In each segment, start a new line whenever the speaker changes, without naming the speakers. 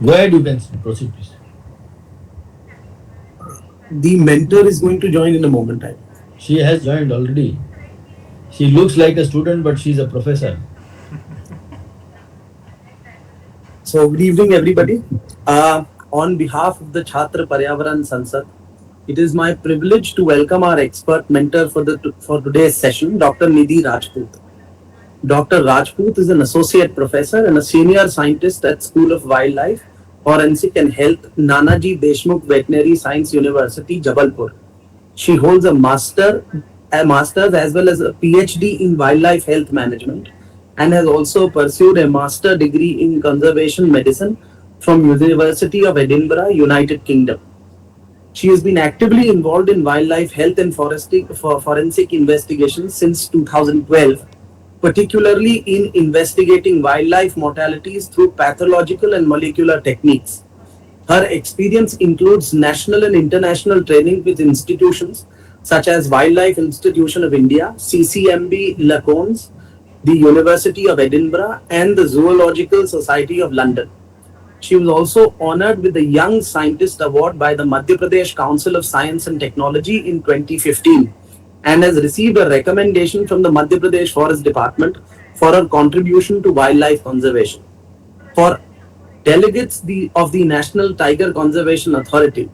Go ahead, you can proceed, please.
The mentor is going to join in a moment.
She has joined already. She looks like a student, but she's a professor.
So, good evening, everybody. On behalf of the Chhatra Paryavaran Sansad, it is my privilege to welcome our expert mentor for today's session, Dr. Nidhi Rajput. Dr. Rajput is an associate professor and a senior scientist at School of Wildlife, Forensic and Health, Nanaji Deshmukh Veterinary Science University, Jabalpur. She holds a master's as well as a PhD in wildlife health management, and has also pursued a master degree in conservation medicine from University of Edinburgh, United Kingdom. She has been actively involved in wildlife health and forensic investigations since 2012, particularly in investigating wildlife mortalities through pathological and molecular techniques. Her experience includes national and international training with institutions such as Wildlife Institution of India, CCMB Lacones, the University of Edinburgh, and the Zoological Society of London. She was also honored with the Young Scientist Award by the Madhya Pradesh Council of Science and Technology in 2015, and has received a recommendation from the Madhya Pradesh Forest Department for her contribution to wildlife conservation. For delegates of the National Tiger Conservation Authority,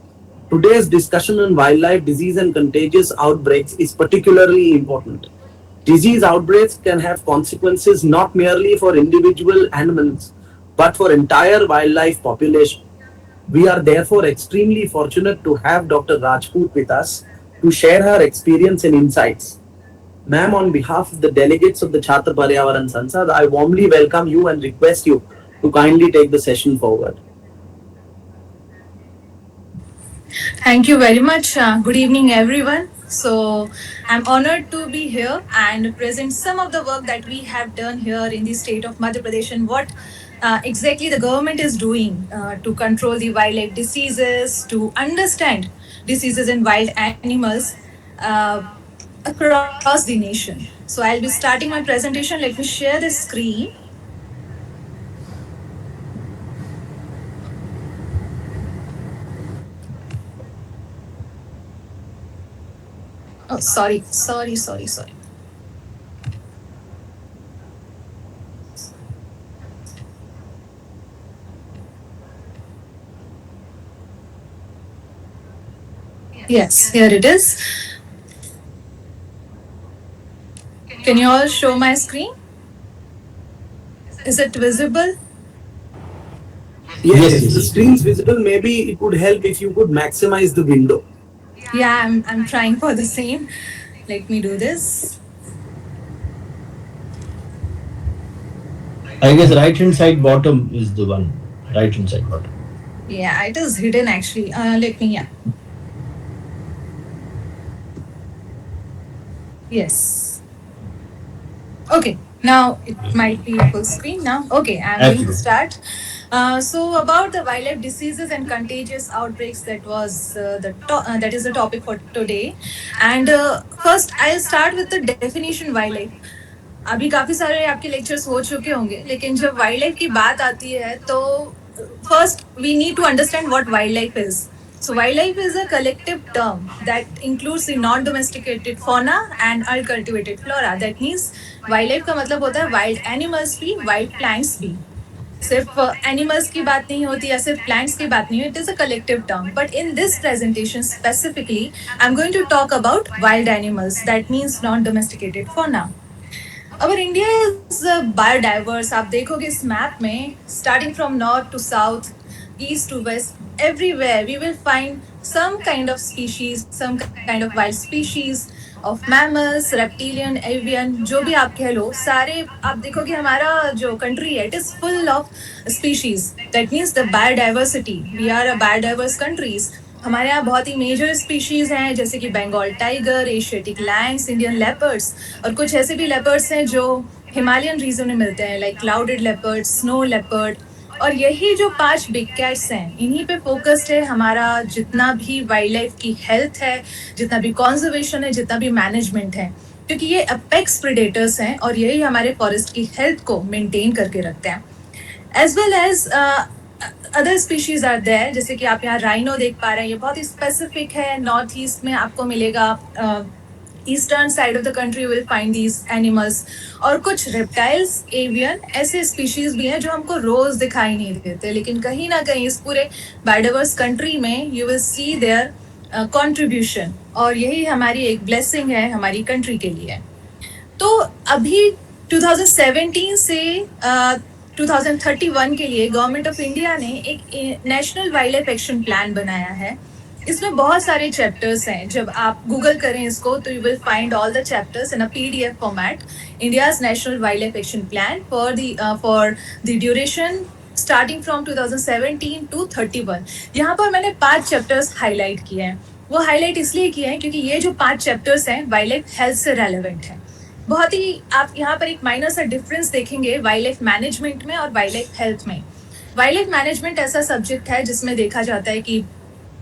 today's discussion on wildlife disease and contagious outbreaks is particularly important. Disease outbreaks can have consequences not merely for individual animals but for entire wildlife population. We are therefore extremely fortunate to have Dr. Rajput with us to share her experience and insights. Ma'am, on behalf of the delegates of the Chhatra Paryavaran Sansad, I warmly welcome you and request you to kindly take the session forward.
Thank you very much. Good evening, everyone. So, I'm honored to be here and present some of the work that we have done here in the state of Madhya Pradesh and what exactly the government is doing to control the wildlife diseases, to understand diseases in wild animals uh, across the nation. So, I'll be starting my presentation. Let me share the screen. Oh, sorry. Yes, here it is. Can you all show my screen? Is it visible?
Yes,
Yes,
yes, the
yes.
screen is visible. Maybe it would help if you could maximize the window.
Yeah, I'm trying for the same. Let me do this.
I guess right hand side bottom is the one. Right hand side bottom.
Yeah, it is hidden actually. Let me, yeah. Yes. Okay, now it might be full screen now. Okay, I'm going to
Absolutely.
start. So about the wildlife diseases and contagious outbreaks, that was that is the topic for today. And first, I'll start with the definition wildlife. अभी काफी सारे आपके lectures हो चुके होंगे, लेकिन जब wild life की बात आती है तो first we need to understand what wild life is. So wildlife is a collective term that includes the non-domesticated fauna and uncultivated flora. That means wildlife का मतलब होता है wild animals भी, wild plants भी. सिर्फ एनिमल्स की बात नहीं होती या सिर्फ प्लांट्स की बात नहीं होती. It is a collective term, but in this presentation specifically I am going to talk about wild animals. That means non domesticated fauna. Our India is biodiverse. आप देखोगे इस मैप में, starting from north to south, east to west, everywhere we will find some kind of species, some kind of wild species of mammals, reptilian, avian, जो भी आप कह लो, सारे आप देखोगे हमारा जो कंट्री है, it is full of species. That means the biodiversity. We are a biodiverse countries. हमारे यहाँ बहुत ही मेजर स्पीशीज हैं, जैसे कि Bengal tiger, asiatic lions, Indian leopards, और कुछ ऐसे भी लेपर्ड्स हैं जो हिमालयन रीजन में मिलते हैं, like clouded leopard, snow leopard. और यही जो 5 बिग कैट्स हैं, इन्हीं पे फोकस्ड है हमारा जितना भी वाइल्ड लाइफ की हेल्थ है, जितना भी कंजर्वेशन है, जितना भी मैनेजमेंट है, क्योंकि ये अपेक्स प्रेडेटर्स हैं और यही हमारे फॉरेस्ट की हेल्थ को मेंटेन करके रखते हैं. As well as other species are there, जैसे कि आप यहाँ राइनो देख पा रहे हैं, ये बहुत ही स्पेसिफिक है, नॉर्थ ईस्ट में आपको मिलेगा, eastern side of the country will find these animals. और कुछ रेप्टाइल्स, एवियन, ऐसे स्पीशीज भी हैं जो हमको रोज दिखाई नहीं देते, लेकिन कहीं ना कहीं इस पूरे बायोडाइवर्स कंट्री में you will see there contribution, और यही हमारी एक ब्लेसिंग है हमारी कंट्री के लिए। तो अभी 2017 से 2031 के लिए गवर्नमेंट ऑफ इंडिया ने एक national wild life action plan बनाया है। इसमें बहुत सारे चैप्टर्स हैं, जब आप गूगल करें इसको तो you will find all the chapters in a PDF format, India's national wild life action plan for the duration starting from 2017 to 31। यहाँ पर मैंने 5 चैप्टर्स हाईलाइट किए हैं। वो हाईलाइट इसलिए किए हैं क्योंकि ये जो 5 चैप्टर्स हैं वाइल्ड लाइफ हेल्थ से रेलेवेंट है। बहुत ही आप यहाँ पर एक माइनर सा डिफरेंस देखेंगे वाइल्ड लाइफ मैनेजमेंट में और वाइल्ड लाइफ हेल्थ में। वाइल्ड लाइफ मैनेजमेंट ऐसा सब्जेक्ट है जिसमें देखा जाता है कि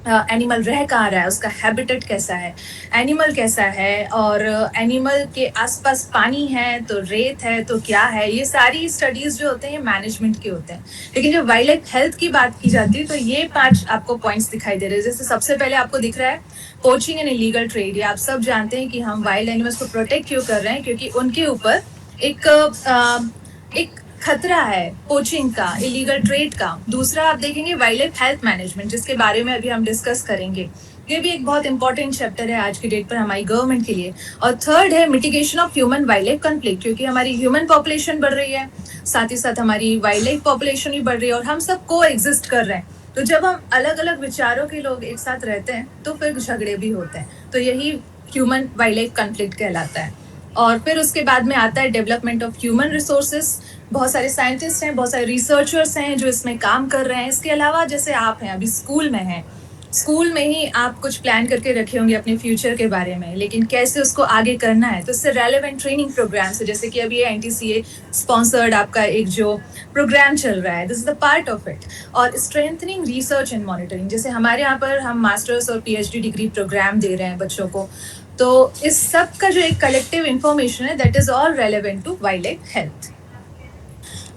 एनिमल रह कहाँ रहा है, उसका हैबिटेट कैसा है, एनिमल कैसा है, और एनिमल के आसपास पानी है तो रेत है तो क्या है, ये सारी स्टडीज जो होते हैं ये मैनेजमेंट के होते हैं। लेकिन जब वाइल्ड लाइफ हेल्थ की बात की जाती है तो ये 5 आपको पॉइंट्स दिखाई दे रहे हैं। जैसे सबसे पहले आपको दिख रहा है पोचिंग एंड इलीगल ट्रेड। ये आप सब जानते हैं कि हम वाइल्ड एनिमल्स को प्रोटेक्ट क्यों कर रहे हैं, क्योंकि उनके ऊपर एक खतरा है पोचिंग का, इलीगल ट्रेड का। दूसरा आप देखेंगे वाइल्ड लाइफ हेल्थ मैनेजमेंट, जिसके बारे में अभी हम डिस्कस करेंगे। ये भी एक बहुत इंपॉर्टेंट चैप्टर है आज की डेट पर हमारी गवर्नमेंट के लिए। और थर्ड है mitigation of human wild life conflict, क्योंकि हमारी ह्यूमन पॉपुलेशन बढ़ रही है, साथ ही साथ हमारी वाइल्ड लाइफ पॉपुलेशन भी बढ़ रही है, और हम सब को एग्जिस्ट कर रहे हैं। तो जब हम अलग अलग विचारों के लोग एक साथ रहते हैं तो फिर झगड़े भी होते हैं, तो यही ह्यूमन वाइल्ड लाइफ कॉन्फ्लिक्ट कहलाता है। और फिर उसके बाद में आता है डेवलपमेंट ऑफ ह्यूमन रिसोर्सेज। बहुत सारे साइंटिस्ट हैं, बहुत सारे रिसर्चर्स हैं जो इसमें काम कर रहे हैं। इसके अलावा जैसे आप हैं, अभी स्कूल में हैं, स्कूल में ही आप कुछ प्लान करके रखे होंगे अपने फ्यूचर के बारे में, लेकिन कैसे उसको आगे करना है, तो इससे रेलेवेंट ट्रेनिंग प्रोग्राम्स है। जैसे कि अभी ये NTCA स्पॉन्सर्ड आपका एक जो प्रोग्राम चल रहा है, this is the part of it. और स्ट्रेंथनिंग रिसर्च एंड मॉनिटरिंग, जैसे हमारे यहाँ पर हम मास्टर्स और PhD डिग्री प्रोग्राम दे रहे हैं बच्चों को, तो इस सब का जो एक कलेक्टिव इंफॉर्मेशन है that is all relevant to wild life health.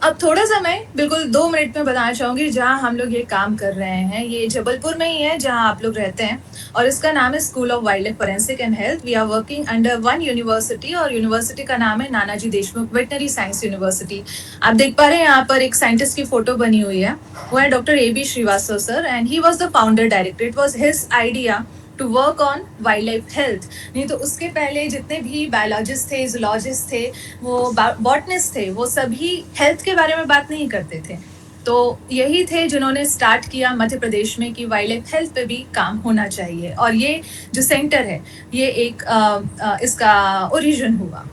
अब थोड़ा सा मैं बिल्कुल 2 मिनट में बताना चाहूँगी जहाँ हम लोग ये काम कर रहे हैं। ये जबलपुर में ही है जहाँ आप लोग रहते हैं, और इसका नाम है school of wild life forensic and health. We are working under one university, और यूनिवर्सिटी का नाम है Nanaji Deshmukh veterinary science university. आप देख पा रहे हैं यहाँ पर एक साइंटिस्ट की फोटो बनी हुई है, वो है doctor AB Shrivastava sir, and he was the founder director. It was his idea to work on wild life health. नहीं तो उसके पहले जितने भी बायोलॉजिस्ट थे, जूलॉजिस्ट थे, वो बॉटनिस्ट थे, वो सभी हेल्थ के बारे में बात नहीं करते थे। तो यही थे जिन्होंने स्टार्ट किया मध्य प्रदेश में कि वाइल्ड लाइफ हेल्थ पे भी काम होना चाहिए, और ये जो सेंटर है ये एक इसका ओरिजिन हुआ।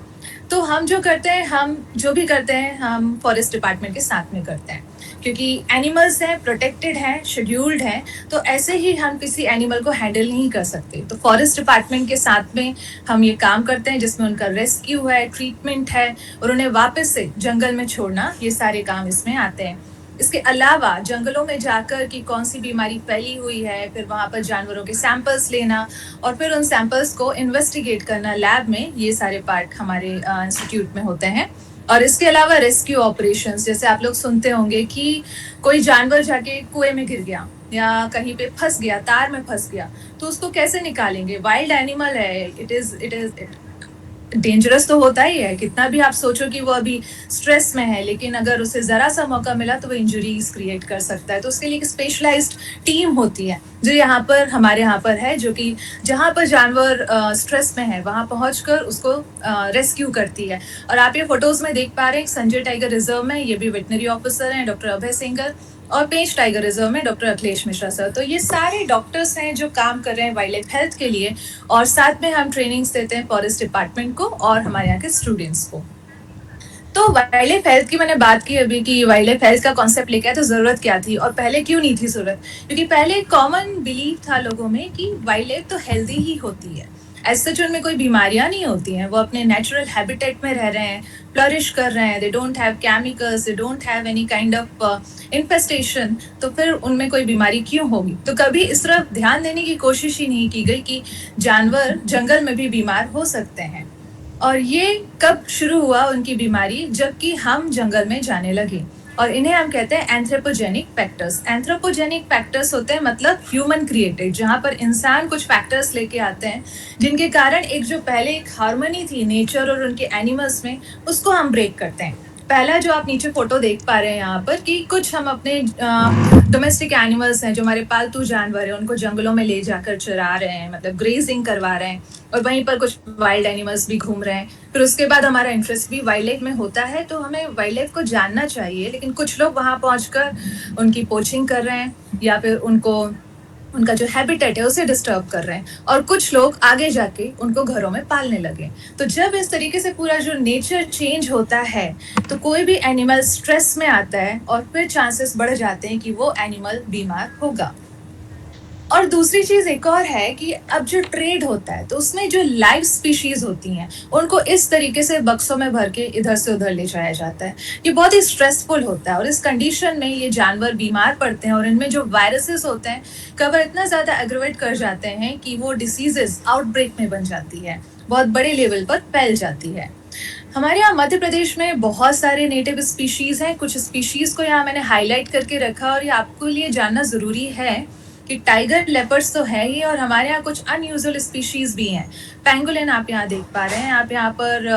तो हम जो करते हैं, हम जो भी करते हैं, हम फॉरेस्ट डिपार्टमेंट के साथ में करते हैं, क्योंकि एनिमल्स हैं, प्रोटेक्टेड हैं, शेड्यूल्ड हैं, तो ऐसे ही हम किसी एनिमल को हैंडल नहीं कर सकते। तो फॉरेस्ट डिपार्टमेंट के साथ में हम ये काम करते हैं, जिसमें उनका रेस्क्यू है, ट्रीटमेंट है, और उन्हें वापस से जंगल में छोड़ना, ये सारे काम इसमें आते हैं। इसके अलावा जंगलों में जाकर कि कौन सी बीमारी फैली हुई है, फिर वहाँ पर जानवरों के सैंपल्स लेना, और फिर उन सैंपल्स को इन्वेस्टिगेट करना लैब में, ये सारे पार्ट हमारे इंस्टीट्यूट में होते हैं। और इसके अलावा रेस्क्यू ऑपरेशंस, जैसे आप लोग सुनते होंगे कि कोई जानवर जाके कुएं में गिर गया या कहीं पे फंस गया, तार में फंस गया, तो उसको कैसे निकालेंगे? वाइल्ड एनिमल है, इट इज डेंजरस तो होता ही है, कितना भी आप सोचो कि वो अभी स्ट्रेस में है, लेकिन अगर उसे जरा सा मौका मिला तो वो इंजरीज क्रिएट कर सकता है। तो उसके लिए एक स्पेशलाइज्ड टीम होती है जो यहाँ पर हमारे यहाँ पर है, जो कि जहाँ पर जानवर स्ट्रेस में है वहाँ पहुँचकर उसको रेस्क्यू करती है। और आप ये फोटोज में देख पा रहे हैं संजय टाइगर रिजर्व में, ये भी वेटनरी ऑफिसर हैं डॉक्टर अभय सिंगल, और पेंच टाइगर रिजर्व में डॉक्टर अखिलेश मिश्रा सर। तो ये सारे डॉक्टर्स हैं जो काम कर रहे हैं वाइल्ड लाइफ हेल्थ के लिए, और साथ में हम ट्रेनिंग्स देते हैं फॉरेस्ट डिपार्टमेंट को और हमारे यहाँ के स्टूडेंट्स को। तो वाइल्ड लाइफ हेल्थ की मैंने बात की अभी कि वाइल्ड लाइफ हेल्थ का कॉन्सेप्ट लेके आए तो जरूरत क्या थी, और पहले क्यों नहीं थी जरूरत? क्योंकि पहले कॉमन बिलीफ था लोगों में कि वाइल्ड लाइफ तो हेल्दी ही होती है, ऐसे जो उनमें कोई बीमारियां नहीं होती हैं, वो अपने नेचुरल हैबिटेट में रह रहे हैं, फ्लरिश कर रहे हैं, they don't have chemicals, they don't have any kind of infestation, तो फिर उनमें कोई बीमारी क्यों होगी? तो कभी इस तरफ ध्यान देने की कोशिश ही नहीं की गई कि जानवर जंगल में भी बीमार हो सकते हैं। और ये कब शुरू हुआ उनकी बीमारी? जबकि हम जंगल में जाने लगे, और इन्हें हम कहते हैं एंथ्रोपोजेनिक फैक्टर्स। एंथ्रोपोजेनिक फैक्टर्स होते हैं मतलब ह्यूमन क्रिएटेड, जहाँ पर इंसान कुछ फैक्टर्स लेके आते हैं जिनके कारण एक जो पहले एक हार्मनी थी नेचर और उनके एनिमल्स में, उसको हम ब्रेक करते हैं। पहला जो आप नीचे फोटो देख पा रहे हैं यहाँ पर कि कुछ हम अपने डोमेस्टिक एनिमल्स हैं, जो हमारे पालतू जानवर हैं, उनको जंगलों में ले जाकर चरा रहे हैं, मतलब ग्रेजिंग करवा रहे हैं, और वहीं पर कुछ वाइल्ड एनिमल्स भी घूम रहे हैं। फिर उसके बाद हमारा इंटरेस्ट भी वाइल्ड लाइफ में होता है, तो हमें वाइल्ड लाइफ को जानना चाहिए, लेकिन कुछ लोग वहां पहुंचकर उनकी पोचिंग कर रहे हैं या फिर उनको उनका जो हैबिटेट है उसे डिस्टर्ब कर रहे हैं, और कुछ लोग आगे जाके उनको घरों में पालने लगे। तो जब इस तरीके से पूरा जो नेचर चेंज होता है तो कोई भी एनिमल स्ट्रेस में आता है और फिर चांसेस बढ़ जाते हैं कि वो एनिमल बीमार होगा। और दूसरी चीज एक और है कि अब जो ट्रेड होता है तो उसमें जो लाइव स्पीशीज होती हैं उनको इस तरीके से बक्सों में भर के इधर से उधर ले जाया जाता है। ये बहुत ही स्ट्रेसफुल होता है, और इस कंडीशन में ये जानवर बीमार पड़ते हैं, और इनमें जो वायरसेस होते हैं कवर इतना ज्यादा एग्रोवेट कर जाते हैं कि वो डिसीजेस आउटब्रेक में बन जाती है, बहुत बड़े लेवल पर फैल जाती है। हमारे यहाँ मध्य प्रदेश में बहुत सारे नेटिव स्पीशीज हैं। कुछ स्पीशीज को यहाँ मैंने हाईलाइट करके रखा, और ये आपको लिए जानना जरूरी है कि टाइगर लेपर्ड्स तो है ही, और हमारे यहाँ कुछ अनयूजुअल स्पीशीज भी हैं। पेंगोलिन आप यहाँ देख पा रहे हैं, आप यहाँ पर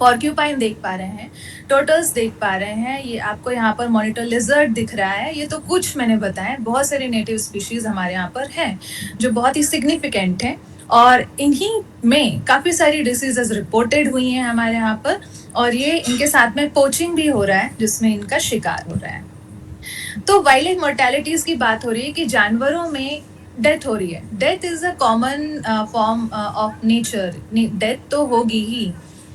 पॉर्क्यूपाइन देख पा रहे हैं, टर्टल्स देख पा रहे हैं, ये आपको यहाँ पर मॉनिटर लिजर्ड दिख रहा है। ये तो कुछ मैंने बताया, बहुत सारे नेटिव स्पीशीज हमारे यहाँ पर हैं जो बहुत ही सिग्निफिकेंट हैं, और इन्हीं में काफ़ी सारी डिसीजेस रिपोर्टेड हुई हैं हमारे यहाँ पर, और ये इनके साथ में पोचिंग भी हो रहा है जिसमें इनका शिकार हो रहा है। तो वाइल्ड लाइफ मोर्टेलिटीज की बात हो रही है कि जानवरों में डेथ हो रही है। Death is a common form of nature, death तो होगी ही,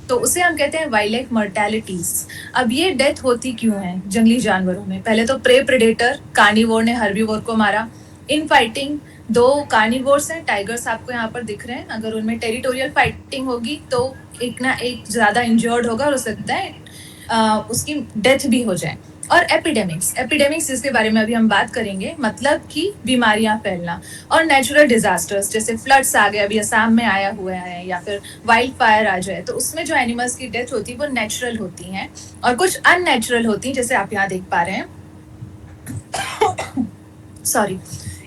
तो उसे हम कहते हैं वाइल्ड लाइफ मोर्टेलिटीज। अब ये डेथ होती क्यों है जंगली जानवरों में? पहले तो प्रे प्रेडेटर कार्निवोर ने हर्बीवोर को मारा। इन फाइटिंग दो कार्निवोर्स हैं, टाइगर्स आपको यहाँ पर दिख रहे हैं, अगर उनमें टेरिटोरियल फाइटिंग होगी तो एक ना एक ज्यादा इंजर्ड होगा और हो सकता है उसकी डेथ भी हो जाए। और एपिडेमिक्स जिसके बारे में अभी हम बात करेंगे, मतलब कि बीमारियां फैलना। और नेचुरल डिजास्टर्स जैसे फ्लड्स आ गए, अभी असम में आया हुआ है, या फिर वाइल्ड फायर आ जाए, तो उसमें जो एनिमल्स की डेथ होती है वो नेचुरल होती हैं, और कुछ अननेचुरल होती हैं, जैसे आप यहाँ देख पा रहे हैं। सॉरी,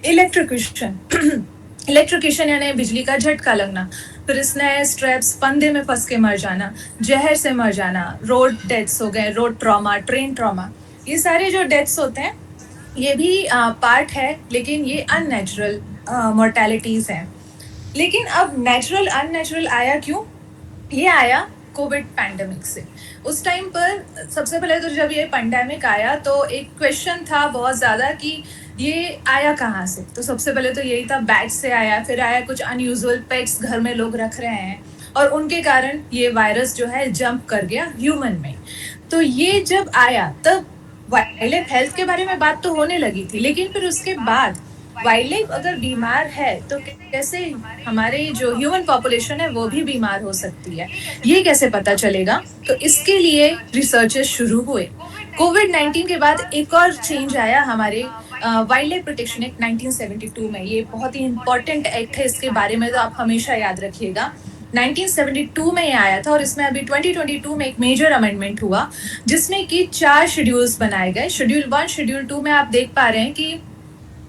इलेक्ट्रिक्यूशन यानी बिजली का झटका लगना, फिर स्नेर, स्ट्रेप्स, फंदे में फंस के मर जाना, जहर से मर जाना, रोड डेथ्स हो गए, रोड ट्रॉमा, ट्रेन ट्रॉमा, ये सारे जो डेथ्स होते हैं ये भी पार्ट है, लेकिन ये अननेचुरल मोर्टेलिटीज हैं। लेकिन अब नेचुरल अननेचुरल आया क्यों? ये आया कोविड पैंडेमिक से। उस टाइम पर सबसे पहले तो जब ये पैंडेमिक आया तो एक क्वेश्चन था बहुत ज़्यादा कि ये आया कहाँ से। तो सबसे पहले तो यही था, बैट से आया, फिर आया कुछ अनयूजुअल पेट्स घर में लोग रख रहे हैं, और उनके कारण ये वायरस जो है जंप कर गया ह्यूमन में। तो ये जब आया तब वाइल्ड लाइफ हेल्थ के बारे में बात तो होने लगी थी, लेकिन फिर उसके बाद वाइल्ड लाइफ अगर बीमार है तो कैसे हमारे जो ह्यूमन पॉपुलेशन है वो भी बीमार हो सकती है, ये कैसे पता चलेगा? तो इसके लिए रिसर्चेस शुरू हुए। कोविड-19 के बाद एक और चेंज आया हमारे वाइल्ड लाइफ प्रोटेक्शन एक्ट 1972 में। ये बहुत ही इंपॉर्टेंट एक्ट है, इसके बारे में तो आप हमेशा याद रखिएगा। 1972 में ये आया था, और इसमें अभी 2022 में एक मेजर अमेंडमेंट हुआ जिसमें कि 4 शेड्यूल्स बनाए गए। शेड्यूल 1, शेड्यूल 2 में आप देख पा रहे हैं कि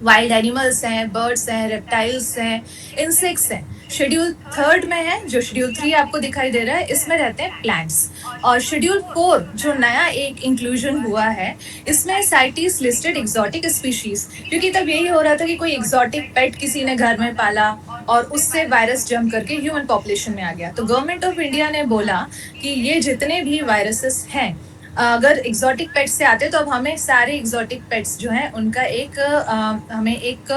वाइल्ड एनिमल्स हैं, बर्ड्स हैं, रेप्टाइल्स हैं, इंसेक्ट्स हैं। शेड्यूल 3 में है, जो शेड्यूल 3 आपको दिखाई दे रहा है, इसमें रहते हैं प्लांट्स। और शेड्यूल 4 जो नया एक इंक्लूजन हुआ है, इसमें साइटीज लिस्टेड एक्सोटिक स्पीशीज, क्योंकि तब यही हो रहा था कि कोई एक्सोटिक पेट किसी ने घर में पाला और उससे वायरस जंप करके ह्यूमन पॉपुलेशन में आ गया। तो गवर्नमेंट ऑफ इंडिया ने बोला कि ये जितने भी वायरसेस हैं, अगर एग्जॉटिक पेट्स से आते तो अब हमें सारे एग्जॉटिक पेट्स जो हैं उनका हमें एक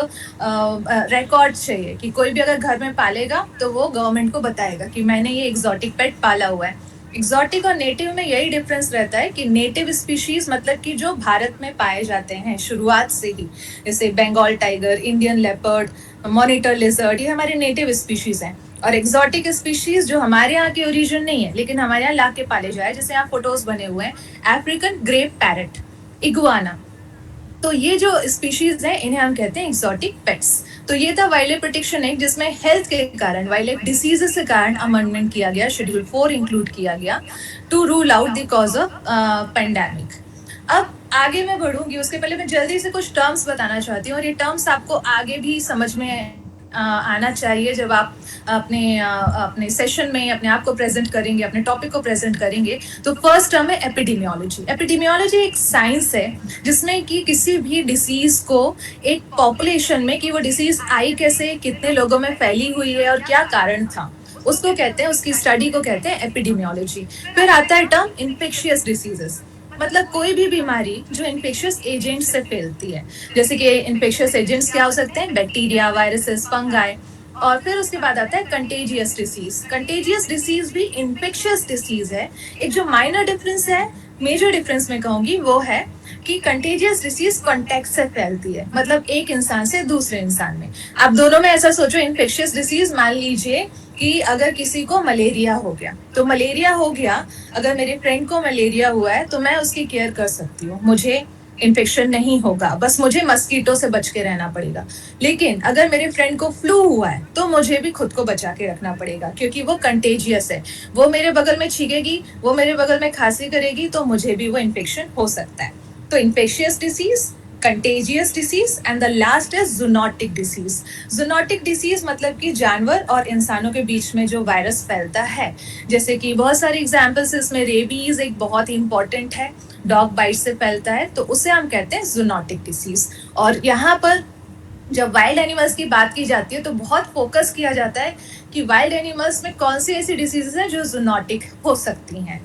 रिकॉर्ड चाहिए कि कोई भी अगर घर में पालेगा तो वो गवर्नमेंट को बताएगा कि मैंने ये एग्जॉटिक पेट पाला हुआ है। एग्जॉटिक और नेटिव में यही डिफरेंस रहता है कि नेटिव स्पीशीज मतलब कि जो भारत में पाए जाते हैं शुरुआत से ही, जैसे Bengal tiger, Indian leopard, monitor lizard, ये हमारे नेटिव स्पीशीज हैं। और एक्सोटिक स्पीशीज जो हमारे यहाँ के ओरिजिन नहीं है लेकिन हमारे यहाँ ला के पाले जाए, जैसे यहाँ फोटोज बने हुए हैं, अफ्रीकन ग्रे पैरट, इगुआना, तो ये जो स्पीशीज हैं इन्हें हम कहते हैं एक्सोटिक पेट्स। तो ये था वाइल्ड लाइफ प्रोटेक्शन एक्ट, जिसमें हेल्थ के कारण, वाइल्ड लाइफ डिसीजेस के कारण अमेंडमेंट किया गया, शेड्यूल 4 इंक्लूड किया गया to rule out the cause of pandemic. अब आगे मैं बढ़ूंगी उसके पहले मैं जल्दी से कुछ टर्म्स बताना चाहती हूँ और ये टर्म्स आपको आगे भी समझ में आना चाहिए जब आप अपने सेशन में अपने आप को प्रेजेंट करेंगे, अपने टॉपिक को प्रेजेंट करेंगे। तो फर्स्ट टर्म है एपिडेमियोलॉजी। एपिडेमियोलॉजी एक साइंस है जिसमें कि किसी भी डिसीज को एक पॉपुलेशन में कि वो डिसीज आई कैसे, कितने लोगों में फैली हुई है और क्या कारण था, उसको कहते हैं, उसकी स्टडी को कहते हैं एपिडेमियोलॉजी। फिर आता है टर्म इन्फेक्शियस डिसीजेस, मतलब कोई भी बीमारी जो इन्फेक्शियस एजेंट से फैलती है। जैसे कि इन्फेक्शियस एजेंट्स क्या हो सकते हैं, बैक्टीरिया, वायरसेस, फंगाई। और फिर उसके बाद आता है कंटेजियस डिसीज। कंटेजियस डिसीज भी इन्फेक्शियस डिसीज है। एक जो माइनर डिफरेंस है, मेजर डिफरेंस मैं कहूंगी वो है कि कंटेजियस डिसीज कॉन्टेक्ट से फैलती है, मतलब एक इंसान से दूसरे इंसान में। आप दोनों में ऐसा सोचो, इन्फेक्शियस डिसीज मान लीजिए कि अगर किसी को मलेरिया हो गया, तो मलेरिया हो गया, अगर मेरे फ्रेंड को मलेरिया हुआ है तो मैं उसकी केयर कर सकती हूँ, मुझे इन्फेक्शन नहीं होगा, बस मुझे मस्कीटो से बच के रहना पड़ेगा। लेकिन अगर मेरे फ्रेंड को फ्लू हुआ है तो मुझे भी खुद को बचा के रखना पड़ेगा, क्योंकि वो कंटेजियस है। वो मेरे बगल में छींकेगी, वो मेरे बगल में खांसी करेगी, तो मुझे भी वो इन्फेक्शन हो सकता है। तो infectious disease, contagious disease and the last is zoonotic disease. Zoonotic disease मतलब कि जानवर और इंसानों के बीच में जो वायरस फैलता है। जैसे कि बहुत सारे एग्जांपल्स इसमें, रेबीज एक बहुत ही इंपॉर्टेंट है, डॉग बाइट से फैलता है, तो उसे हम कहते हैं जूनोटिक डिसीज। और यहाँ पर जब वाइल्ड एनिमल्स की बात की जाती है तो बहुत फोकस किया जाता है कि वाइल्ड एनिमल्स में कौन सी ऐसी डिसीजेस हैं जो जूनोटिक हो सकती हैं।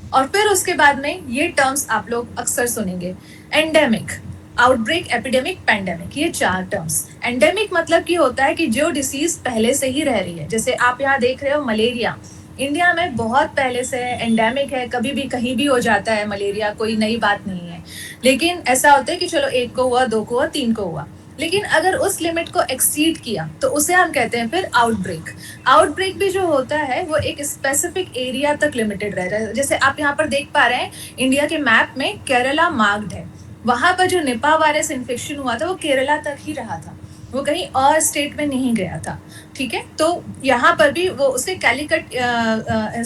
और फिर उसके बाद में ये टर्म्स आप लोग अक्सर सुनेंगे, एंडेमिक, आउटब्रेक, एपिडेमिक, पैंडेमिक, ये 4 टर्म्स। एंडेमिक मतलब कि होता है कि जो डिसीज पहले से ही रह रही है। जैसे आप यहाँ देख रहे हो मलेरिया, इंडिया में बहुत पहले से एंडेमिक है, कभी भी कहीं भी हो जाता है मलेरिया, कोई नई बात नहीं है। लेकिन ऐसा होता है कि चलो 1 को हुआ, 2 को हुआ, 3 को हुआ, लेकिन अगर उस लिमिट को एक्सीड किया तो उसे हम कहते हैं फिर आउटब्रेक। आउटब्रेक भी जो होता है वो एक स्पेसिफिक एरिया तक लिमिटेड रह रहा है। जैसे आप यहाँ पर देख पा रहे हैं, इंडिया के मैप में केरला मार्क्ड है, वहां पर जो निपा वायरस इन्फेक्शन हुआ था वो केरला तक ही रहा था, वो कहीं और स्टेट में नहीं गया था। ठीक है, तो यहाँ पर भी वो उसके कैलिकट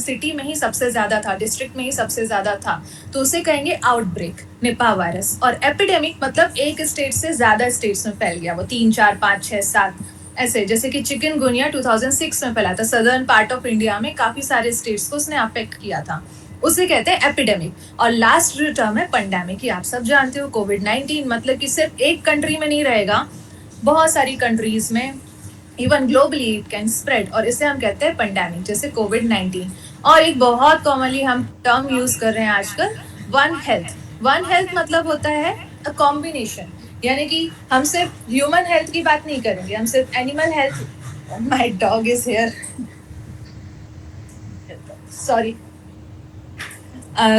सिटी में ही सबसे ज्यादा था, डिस्ट्रिक्ट में ही सबसे ज्यादा था, तो उसे कहेंगे आउटब्रेक, निपा वायरस। और एपिडेमिक मतलब एक स्टेट से ज्यादा स्टेट्स में फैल गया, वो 3, 4, 5, 6, 7 ऐसे। जैसे कि चिकनगुनिया 2006 में फैला था, सदर्न पार्ट ऑफ इंडिया में काफी सारे स्टेट्स को उसने अफेक्ट किया था, उसे कहते हैं एपिडेमिक। और लास्ट जो टर्म है पेंडेमिक, आप सब जानते हो, कोविड-19, मतलब कि सिर्फ एक कंट्री में नहीं रहेगा, बहुत सारी कंट्रीज में, even globally it can spread, और इसे हम कहते हैं पेंडेमिक, जैसे कोविड-19। और एक बहुत कॉमनली हम टर्म यूज कर रहे हैं आजकल, वन हेल्थ। वन हेल्थ मतलब होता है अ कॉम्बिनेशन, यानी कि हम सिर्फ ह्यूमन हेल्थ की बात नहीं करेंगे, हम सिर्फ animal health. My dog is here, sorry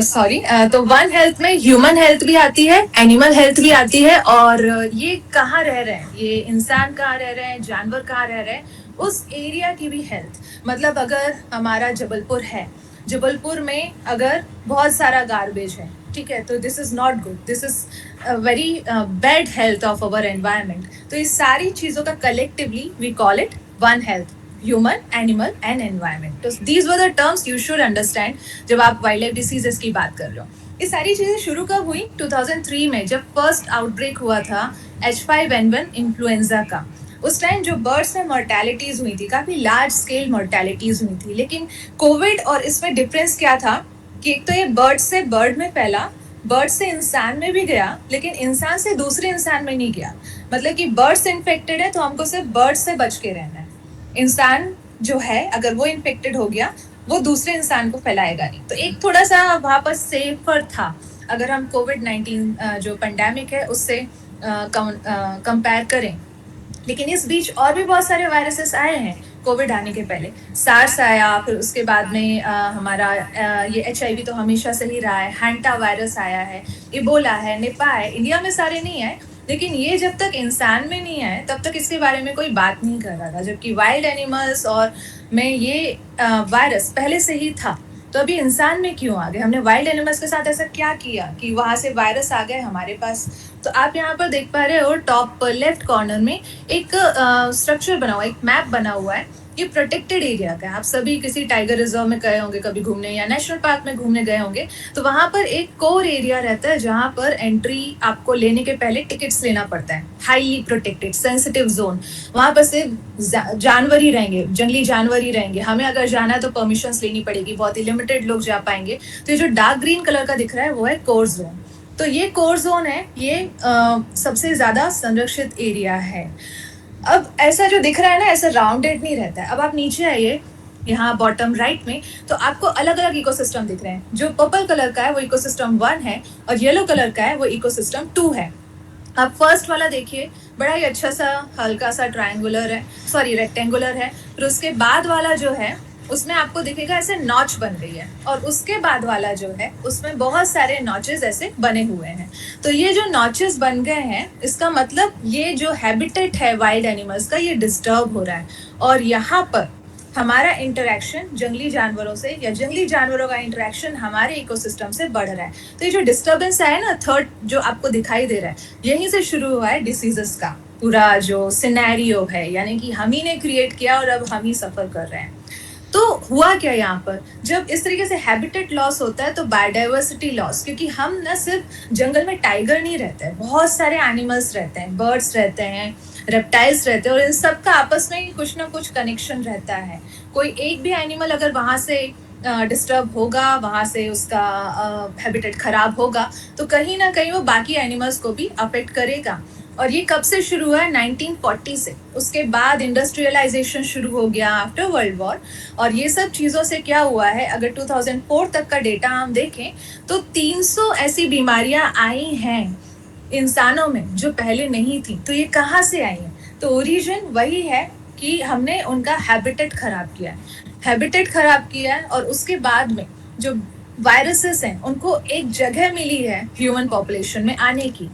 sorry. तो वन हेल्थ में ह्यूमन हेल्थ भी आती है, एनिमल हेल्थ भी आती है, और ये कहाँ रह रहे हैं, ये इंसान कहाँ रह रहे हैं, जानवर कहाँ रह रहे हैं, उस एरिया की भी हेल्थ। मतलब अगर हमारा जबलपुर है, जबलपुर में अगर बहुत सारा गार्बेज है, ठीक है, तो this is not good, this is very bad health of our environment. तो इस सारी चीजों का collectively we call it one health, human, animal and environment. तो these were the terms you should understand जब आप वाइल्ड लाइफ डिसीजेस की बात कर रहे हो। ये सारी चीजें शुरू कब हुई, 2003 में, जब फर्स्ट आउटब्रेक हुआ था H5N1 इन्फ्लुएंजा का। उस टाइम जो बर्ड्स में मोर्टेलिटीज हुई थी, काफी लार्ज स्केल मोर्टेलिटीज हुई थी। लेकिन कोविड और इसमें डिफरेंस क्या था कि एक तो ये बर्ड से बर्ड में फैला, बर्ड से इंसान में भी गया, लेकिन इंसान से दूसरे इंसान में नहीं गया। मतलब कि बर्ड से इन्फेक्टेड है तो हमको सिर्फ बर्ड से बच के रहना है, इंसान जो है अगर वो इन्फेक्टेड हो गया वो दूसरे इंसान को फैलाएगा नहीं। तो एक थोड़ा सा वहाँ पर सेफर था अगर हम कोविड-19 जो पेंडेमिक है उससे कंपेयर करें। लेकिन इस बीच और भी बहुत सारे वायरसेस आए हैं कोविड आने के पहले। सार्स आया, फिर उसके बाद में हमारा ये HIV तो हमेशा से ही रहा है, हैंटा वायरस आया है, इबोला है, निपा है। इंडिया में सारे नहीं आए, लेकिन ये जब तक इंसान में नहीं आए तब तक इसके बारे में कोई बात नहीं कर रहा था। जबकि वाइल्ड एनिमल्स और में ये वायरस पहले से ही था, तो अभी इंसान में क्यों आ गए? हमने वाइल्ड एनिमल्स के साथ ऐसा क्या किया कि वहां से वायरस आ गए हमारे पास? तो आप यहाँ पर देख पा रहे हो टॉप लेफ्ट कॉर्नर में एक स्ट्रक्चर बना हुआ है, एक मैप बना हुआ है ये प्रोटेक्टेड एरिया का है। आप सभी किसी टाइगर रिजर्व में गए होंगे कभी घूमने या नेशनल पार्क में घूमने गए होंगे, तो वहां पर एक कोर एरिया रहता है जहां पर एंट्री आपको लेने के पहले टिकट्स लेना पड़ता है। हाईली प्रोटेक्टेड सेंसिटिव जोन, वहां पर सिर्फ जानवर ही रहेंगे, जंगली जानवर ही रहेंगे। हमें अगर जाना है तो परमिशन लेनी पड़ेगी, बहुत ही लिमिटेड लोग जा पाएंगे। तो ये जो डार्क ग्रीन कलर का दिख रहा है वो है कोर जोन। तो ये कोर जोन है, ये सबसे ज्यादा संरक्षित एरिया है। अब ऐसा जो दिख रहा है ना, ऐसा राउंडेड नहीं रहता है। अब आप नीचे आइए, यहाँ बॉटम राइट में, तो आपको अलग अलग इकोसिस्टम दिख रहे हैं। जो पर्पल कलर का है वो इकोसिस्टम 1 है और येलो कलर का है वो इकोसिस्टम 2 है। अब फर्स्ट वाला देखिए, बड़ा ही अच्छा सा हल्का सा ट्रायंगुलर है, सॉरी रेक्टेंगुलर है। फिर उसके बाद वाला जो है उसमें आपको दिखेगा ऐसे नॉच बन गई है, और उसके बाद वाला जो है उसमें बहुत सारे नॉचेस ऐसे बने हुए हैं। तो ये जो नॉचेस बन गए हैं, इसका मतलब ये जो हैबिटेट है वाइल्ड एनिमल्स का, ये डिस्टर्ब हो रहा है। और यहाँ पर हमारा इंटरेक्शन जंगली जानवरों से या जंगली जानवरों का इंटरेक्शन हमारे इकोसिस्टम से बढ़ रहा है। तो ये जो डिस्टर्बेंस है ना, थर्ड जो आपको दिखाई दे रहा है, यहीं से शुरू हुआ है डिसीजेस का पूरा जो सिनेरियो है, यानी कि हम ही ने क्रिएट किया और अब हम ही सफर कर रहे हैं। तो हुआ क्या यहाँ पर, जब इस तरीके से हैबिटेट लॉस होता है तो बायोडाइवर्सिटी लॉस, क्योंकि हम न सिर्फ जंगल में टाइगर नहीं रहते हैं, बहुत सारे एनिमल्स रहते हैं, बर्ड्स रहते हैं, रेप्टाइल्स रहते हैं, और इन सब का आपस में कुछ ना कुछ कनेक्शन रहता है। कोई एक भी एनिमल अगर वहां से डिस्टर्ब होगा, वहां से उसका हैबिटेट खराब होगा, तो कहीं ना कहीं वो बाकी एनिमल्स को भी अफेक्ट करेगा। और ये कब से शुरू हुआ है? 1940 से। उसके बाद इंडस्ट्रियलाइजेशन शुरू हो गया आफ्टर वर्ल्ड वॉर। और ये सब चीज़ों से क्या हुआ है, अगर 2004 तक का डेटा हम देखें तो 300 ऐसी बीमारियां आई हैं इंसानों में जो पहले नहीं थी। तो ये कहाँ से आई है? तो ओरिजिन वही है कि हमने उनका हैबिटेट खराब किया है, हैबिटेट खराब किया है। और उसके बाद में जो वायरसेस हैं उनको एक जगह मिली है ह्यूमन पॉपुलेशन में आने की।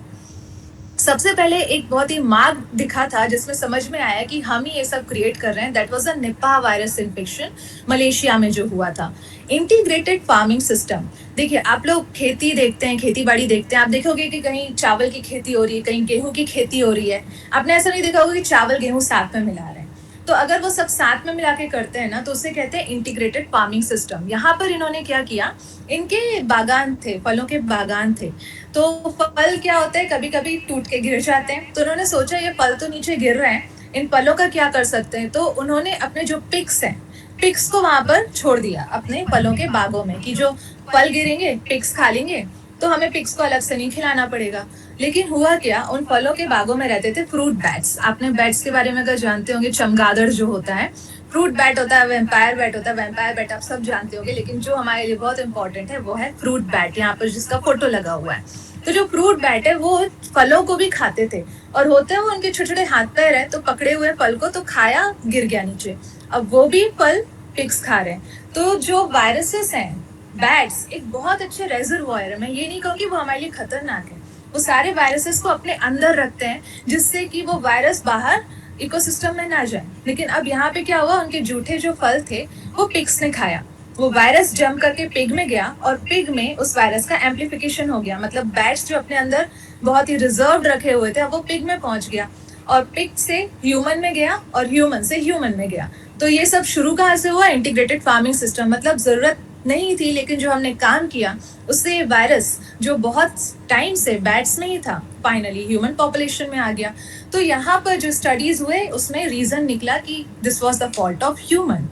सबसे पहले एक बहुत ही मार्ग दिखा था जिसमें समझ में आया कि हम ही ये सब क्रिएट कर रहे हैं। That was a Nipah virus infection, Malaysia में जो हुआ था। इंटीग्रेटेड फार्मिंग सिस्टम, देखिए आप लोग खेती देखते हैं, खेती बाड़ी देखते हैं, आप देखोगे कि कहीं चावल की खेती हो रही है, कहीं गेहूं की खेती हो रही है। आपने ऐसा नहीं देखा होगा कि चावल गेहूं साथ में मिला रहे हैं। तो अगर वो सब साथ में मिला के करते हैं ना, तो उसे कहते हैं इंटीग्रेटेड फार्मिंग सिस्टम। यहाँ पर इन्होंने क्या किया, इनके बागान थे, फलों के बागान थे। तो फल क्या होता है, कभी कभी टूट के गिर जाते हैं। तो उन्होंने सोचा ये फल तो नीचे गिर रहे हैं, इन फलों का क्या कर सकते हैं। तो उन्होंने अपने जो पिग्स हैं, पिग्स को वहां पर छोड़ दिया अपने फलों के बागों में, कि जो फल गिरेंगे पिग्स खा लेंगे, तो हमें पिग्स को अलग से नहीं खिलाना पड़ेगा। लेकिन हुआ क्या, उन फलों के बागों में रहते थे फ्रूट बैट्स। आपने बैट्स के बारे में अगर जानते होंगे, चमगादड़ जो होता है, फ्रूट बैट होता है, वेम्पायर बैट होता है। वेम्पायर बैट आप सब जानते होंगे, लेकिन जो हमारे लिए बहुत इंपॉर्टेंट है वो है फ्रूट बैट, यहाँ पर जिसका फोटो लगा हुआ है। तो जो फ्रूट बैट है वो फलों को भी खाते थे, और होते हैं वो उनके छोटे छोटे हाथ पैर है, तो पकड़े हुए फल को तो खाया, गिर गया नीचे, अब वो भी फल पिग्स खा रहे हैं। तो जो वायरसेस हैं, बैट्स एक बहुत अच्छे रेजर्वॉयर है। मैं ये नहीं कहूँगी वो हमारे लिए खतरनाक है, वो सारे वायरसेस को अपने अंदर रखते हैं जिससे कि वो वायरस बाहर इकोसिस्टम में ना जाए। लेकिन अब यहाँ पे क्या हुआ, उनके जूठे जो फल थे वो पिग्स ने खाया, वो वायरस जम करके पिग में गया, और पिग में उस वायरस का एम्प्लीफिकेशन हो गया। मतलब बैट्स जो अपने अंदर बहुत ही रिजर्व रखे हुए थे, अब वो पिग में पहुंच गया, और पिग से ह्यूमन में गया, और ह्यूमन से ह्यूमन में गया। तो ये सब शुरू कहाँ से हुआ? Integrated farming system. मतलब जरूरत नहीं थी, लेकिन जो हमने काम किया उससे ये वायरस जो बहुत टाइम से बैट्स में ही था, फाइनली ह्यूमन पॉपुलेशन में आ गया। तो यहाँ पर जो स्टडीज हुए उसमें रीजन निकला कि this was the fault of human.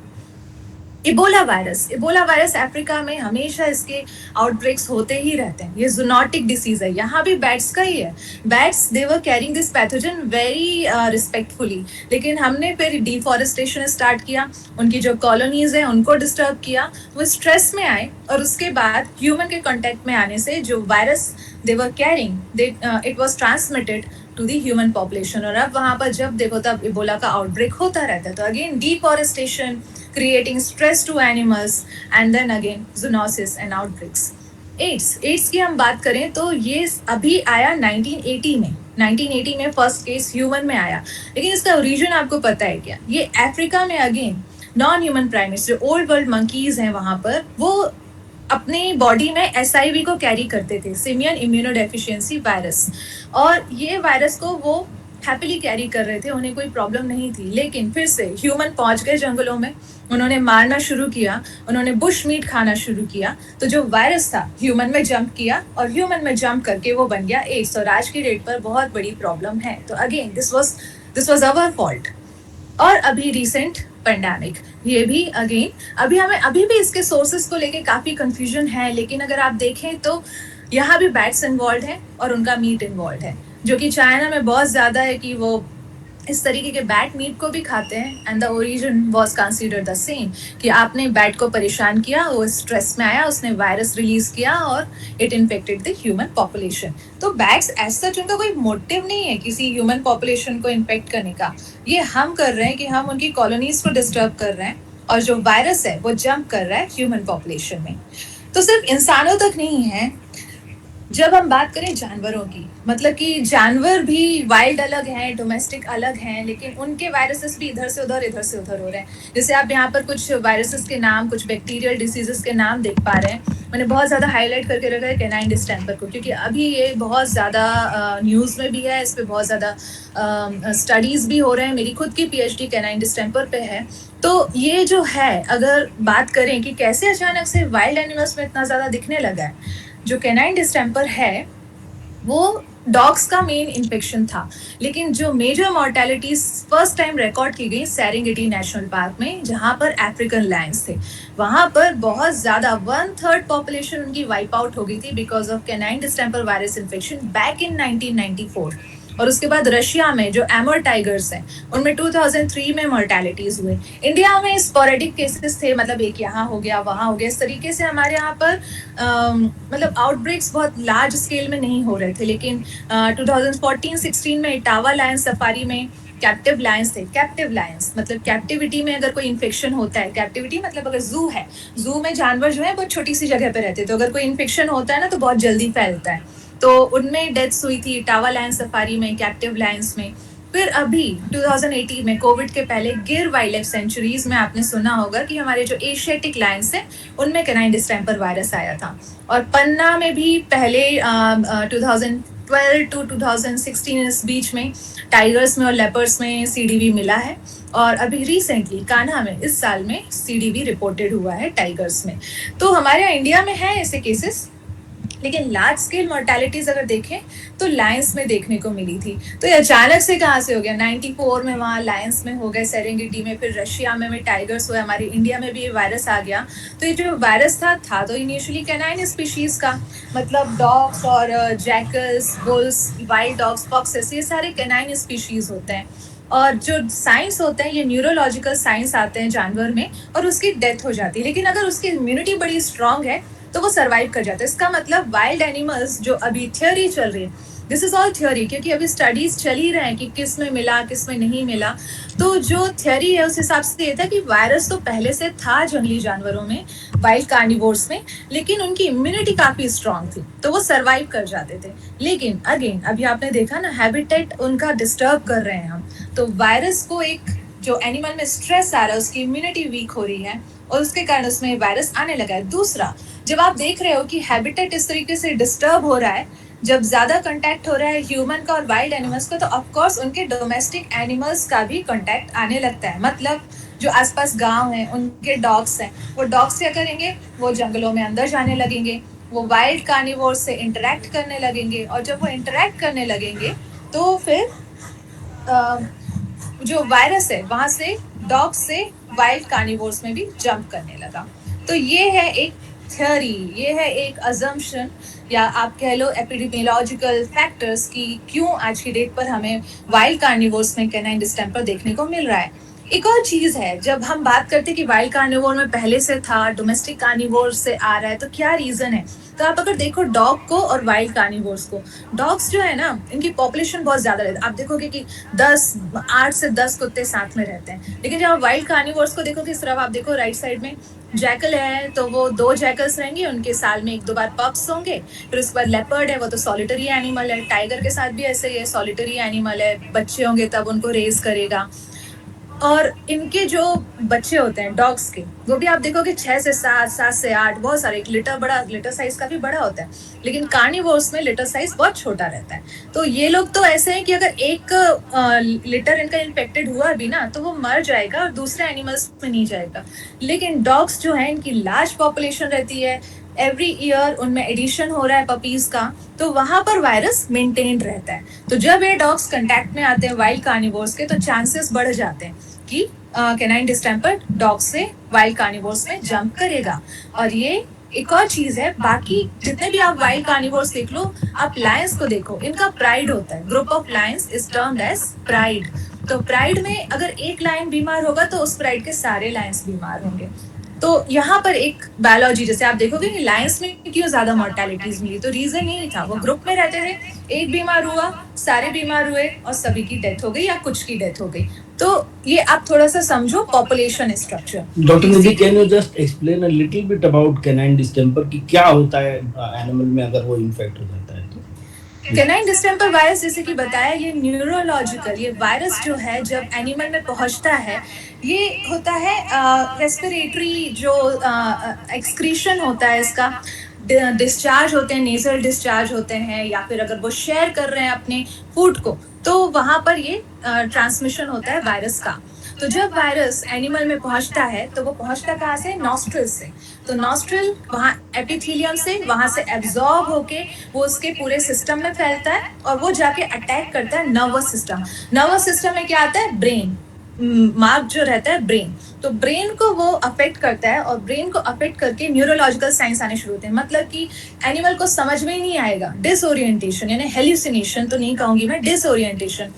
Ebola virus Africa में हमेशा इसके आउटब्रेक्स होते ही रहते हैं। ये जूनोटिक डिसीज है, यहाँ भी बैट्स का ही है। Bats they were carrying this pathogen very respectfully, लेकिन हमने फिर डिफॉरेस्टेशन स्टार्ट किया, उनकी जो कॉलोनीज है उनको डिस्टर्ब किया, वो स्ट्रेस में आए, और उसके बाद ह्यूमन के कॉन्टेक्ट में आने से जो virus they were carrying, it was transmitted to the human population. और अब वहां पर जब देखो तब इबोला का आउटब्रेक होता रहता है। तो again deforestation, creating stress to animals, and then again zoonosis and outbreaks. AIDS की हम बात करें तो ये अभी आया 1980 में। 1980 में फर्स्ट केस ह्यूमन में आया, लेकिन इसका ओरिजिन आपको पता है क्या? ये अफ्रीका में अगेन नॉन ह्यूमन प्राइमेट्स, जो ओल्ड वर्ल्ड मंकीज हैं वहां पर, वो अपनी बॉडी में SIV को कैरी करते थे, सिमियन इम्यूनोडेफिशिएंसी वायरस। और ये वायरस को वो हैप्पीली कैरी कर रहे थे, उन्हें कोई प्रॉब्लम नहीं थी। लेकिन फिर से ह्यूमन पहुंच गए जंगलों में, उन्होंने मारना शुरू किया, उन्होंने बुश मीट खाना शुरू किया, तो जो वायरस था ह्यूमन में जंप किया और ह्यूमन में जंप करके वो बन गया एड्स, और आज की डेट पर बहुत बड़ी प्रॉब्लम है। तो again this was our fault. और अभी रिसेंट पेंडेमिक, ये भी अगेन अभी भी इसके सोर्सेस को लेके काफी कंफ्यूजन है, लेकिन अगर आप देखें तो यहाँ भी बैट्स इन्वॉल्व है और उनका मीट इन्वॉल्व है, जो कि चाइना में बहुत ज्यादा है कि वो इस तरीके के बैट मीट को भी खाते हैं। And the origin was considered the same, कि आपने बैट को परेशान किया, वो स्ट्रेस में आया, उसने वायरस रिलीज किया और it infected the human population. तो बैट्स एज सच उनका कोई मोटिव नहीं है किसी ह्यूमन पॉपुलेशन को इन्फेक्ट करने का, ये हम कर रहे हैं कि हम उनकी कॉलोनीज को डिस्टर्ब कर रहे हैं, और जो वायरस है वो जंप कर रहा है ह्यूमन पॉपुलेशन में। तो सिर्फ इंसानों तक नहीं है, जब हम बात करें जानवरों की, मतलब कि जानवर भी वाइल्ड अलग हैं, डोमेस्टिक अलग हैं, लेकिन उनके वायरसेस भी इधर से उधर हो रहे हैं। जैसे आप यहाँ पर कुछ वायरसेस के नाम, कुछ बैक्टीरियल डिसीजेस के नाम देख पा रहे हैं। मैंने बहुत ज़्यादा हाईलाइट करके रखा है कैनाइन डिस्टेम्पर को, क्योंकि अभी ये बहुत ज़्यादा न्यूज़ में भी है, इस पर बहुत ज़्यादा स्टडीज़ भी हो रहे हैं। मेरी खुद की PhD कैनाइन डिस्टेम्पर पे है। तो ये जो है, अगर बात करें कि कैसे अचानक से वाइल्ड एनिमल्स में इतना ज़्यादा दिखने लगा है, जो कैनाइन डिस्टेम्पर है वो डॉग्स का मेन इन्फेक्शन था, लेकिन जो मेजर मॉर्टेलिटीज फर्स्ट टाइम रिकॉर्ड की गई सेरेंगेटी नेशनल पार्क में, जहां पर अफ्रीकन लायंस थे, वहां पर बहुत ज्यादा 1/3 पॉपुलेशन उनकी वाइप आउट हो गई थी because of canine distemper virus infection back in 1994। और उसके बाद रशिया में जो एमर टाइगर्स हैं, उनमें 2003 में मॉर्टेलिटीज हुए। इंडिया में स्पोरेडिक केसेस थे, मतलब एक यहाँ हो गया, वहाँ हो गया, इस तरीके से हमारे यहाँ पर मतलब आउटब्रेक्स बहुत लार्ज स्केल में नहीं हो रहे थे। लेकिन 2014-16 में इटावा लायंस सफारी में कैप्टिव लायंस थे। कैप्टिव लायंस मतलब कैप्टिविटी में अगर कोई इन्फेक्शन होता है, कैप्टिविटी मतलब अगर जू है, जू में जानवर जो है बहुत छोटी सी जगह पे रहते हैं, तो अगर कोई इन्फेक्शन होता है ना तो बहुत जल्दी फैलता है। तो उनमें डेथ्स हुई थी टावा लायंस सफारी में, कैप्टिव लायंस में। फिर अभी 2018 में, कोविड के पहले, गिर वाइल्ड लाइफ सेंचुरीज में आपने सुना होगा कि हमारे जो एशियाटिक लायंस हैं उनमें कैनाइन डिस्टेम्पर वायरस आया था। और पन्ना में भी पहले 2012 टू 2016 इस बीच में टाइगर्स में और लेपर्ड्स में CDV मिला है। और अभी रिसेंटली कान्हा में इस साल में CDV रिपोर्टेड हुआ है टाइगर्स में। तो हमारे यहाँ इंडिया में है ऐसे केसेस, लेकिन लार्ज स्केल मोर्टेलिटीज अगर देखें तो लायंस में देखने को मिली थी। तो ये अचानक से कहाँ से हो गया? 94 में वहाँ लायंस में हो गए, सेरेंगेटी में, फिर रशिया में टाइगर्स हुए, हमारे इंडिया में भी ये वायरस आ गया। तो ये जो वायरस था तो इनिशियली कैनाइन स्पीशीज का, मतलब डॉग्स और jackals, bulls, wild dogs, foxes, ये सारे कैनाइन स्पीशीज होते हैं। और जो साइंस होते हैं, ये न्यूरोलॉजिकल साइंस आते हैं जानवर में, और उसकी डेथ हो जाती है। लेकिन अगर उसकी इम्यूनिटी बड़ी स्ट्रांग है तो वो सर्वाइव कर जाता है। इसका मतलब वाइल्ड एनिमल्स, जो अभी थ्योरी चल रही है, दिस इज ऑल थ्योरी, क्योंकि अभी स्टडीज चल ही रहे हैं कि किस में मिला, किस में नहीं मिला। तो जो थ्योरी है उस हिसाब से ये था कि वायरस तो पहले से था जंगली जानवरों में, वाइल्ड कार्निवोर्स में, लेकिन उनकी इम्यूनिटी काफी स्ट्रांग थी तो वो सर्वाइव कर जाते थे। लेकिन अगेन अभी आपने देखा ना, हैबिटेट उनका डिस्टर्ब कर रहे हैं हम, तो वायरस को, एक जो एनिमल में स्ट्रेस आ रहा है, उसकी इम्यूनिटी वीक हो रही है और उसके कारण उसमें वायरस आने लगा है। दूसरा, जब आप देख रहे हो कि हैबिटेट इस तरीके से डिस्टर्ब हो रहा है, जब ज्यादा कांटेक्ट हो रहा है ह्यूमन का और वाइल्ड एनिमल्स का, तो ऑफ कोर्स उनके डोमेस्टिक एनिमल्स का भी कांटेक्ट आने लगता है। मतलब जो आसपास गांव हैं, उनके डॉग्स हैं, वो डॉग्स क्या करेंगे, वो जंगलों में अंदर जाने लगेंगे, वो वाइल्ड कार्निवोर्स से इंटरेक्ट करने लगेंगे, और जब वो इंटरेक्ट करने लगेंगे तो फिर जो वायरस है वहां से डॉग्स से वाइल्ड कार्निवोर्स में भी जंप करने लगा। तो ये है एक थ्योरी, ये है एक अजम्पशन, या आप कह लो एपिडेमियोलॉजिकल फैक्टर्स की क्यों आज की डेट पर हमें वाइल्ड कार्निवोर्स में कैनाइन डिस्टेम्पर देखने को मिल रहा है। एक और चीज है, जब हम बात करते हैं कि वाइल्ड कार्निवोर में पहले से था, डोमेस्टिक कार्निवोर से आ रहा है, तो क्या रीजन है? तो आप अगर देखो डॉग को और वाइल्ड कार्निवोर्स को, डॉग्स जो है ना, इनकी पॉपुलेशन बहुत ज्यादा रहती है। आप देखोगे कि 8 से 10 कुत्ते साथ में रहते हैं। लेकिन जब आप वाइल्ड कार्निवोर्स को देखोगे, इस तरफ आप देखो राइट साइड में जैकल है, तो वो 2 जैकल्स रहेंगे, उनके साल में 1-2 बार पप्स होंगे। फिर उसके बाद लेपर्ड है, वो तो सॉलिटरी एनिमल है। टाइगर के साथ भी ऐसे ही है, सॉलिटरी एनिमल है, बच्चे होंगे तब उनको रेज करेगा। और इनके जो बच्चे होते हैं डॉग्स के, वो भी आप देखोगे 6 से 7, 7 से 8, बहुत सारे, एक लिटर साइज का भी बड़ा होता है, लेकिन कार्निवोर्स में लिटर साइज बहुत छोटा रहता है। तो ये लोग तो ऐसे हैं कि अगर एक लिटर इनका इन्फेक्टेड हुआ भी ना तो वो मर जाएगा और दूसरे एनिमल्स में नहीं जाएगा। लेकिन डॉग्स जो है इनकी लार्ज पॉपुलेशन रहती है, एवरी ईयर उनमें एडिशन हो रहा है पपीज का, तो वहां पर वायरस मेंटेन रहता है। तो जब ये डॉग्स कंटेक्ट में आते हैं वाइल्ड कार्निवोर्स के, तो चांसेस बढ़ जाते हैं कि कैनाइन डिस्टेंपर डॉग से वाइल्ड कार्निवोर्स में जंप करेगा। और ये एक और चीज है, बाकी जितने भी आप वाइल्ड कार्निवोर्स देख लो, आप लायंस को देखो, इनका प्राइड होता है, group of lions is termed as pride. तो प्राइड में अगर एक लायन बीमार होगा तो उस प्राइड के सारे लायंस बीमार होंगे। तो यहाँ पर एक बायोलॉजी, जैसे आप देखोगे कि लायंस में क्यों ज्यादा मोर्टेलिटीज मिली, तो रीजन यही था, वो ग्रुप में रहते थे, एक बीमार हुआ, सारे बीमार हुए और सभी की डेथ हो गई या कुछ की डेथ हो गई। तो ये आप थोड़ा सा समझो population structure.
Doctor Nidhi, can you just explain a little bit about canine distemper कि क्या होता है एनिमल में अगर वो इन्फेक्ट हो जाता है तो?
कैनाइन डिस्टेंपर वायरस, जैसे कि बताया, ये न्यूरोलॉजिकल, ये वायरस जो है जब एनिमल में पहुंचता है, ये होता है रेस्पिरेटरी जो एक्सक्रीशन होता है इसका, डिस्चार्ज होते हैं, नेजल डिस्चार्ज होते हैं, या फिर अगर वो शेयर कर रहे हैं अपने फूड को, तो वहां पर ये ट्रांसमिशन होता है वायरस का। तो जब वायरस एनिमल में पहुंचता है तो वो पहुंचता कहाँ से? नॉस्ट्रिल से। तो नॉस्ट्रिल वहाँ एपिथेलियम से, वहां से एब्जॉर्ब होके वो उसके पूरे सिस्टम में फैलता है और वो जाके अटैक करता है नर्वस सिस्टम। नर्वस सिस्टम में क्या आता है? ब्रेन, मार्ग जो रहता है ब्रेन। तो ब्रेन को वो अफेक्ट करता है और ब्रेन को अफेक्ट करके न्यूरोलॉजिकल साइंस आने शुरू होते हैं। मतलब कि एनिमल को समझ में ही नहीं आएगा, डिसओरिएंटेशन, यानी हेल्यूसिनेशन तो नहीं कहूंगी मैं, डिसओरिएंटेशन।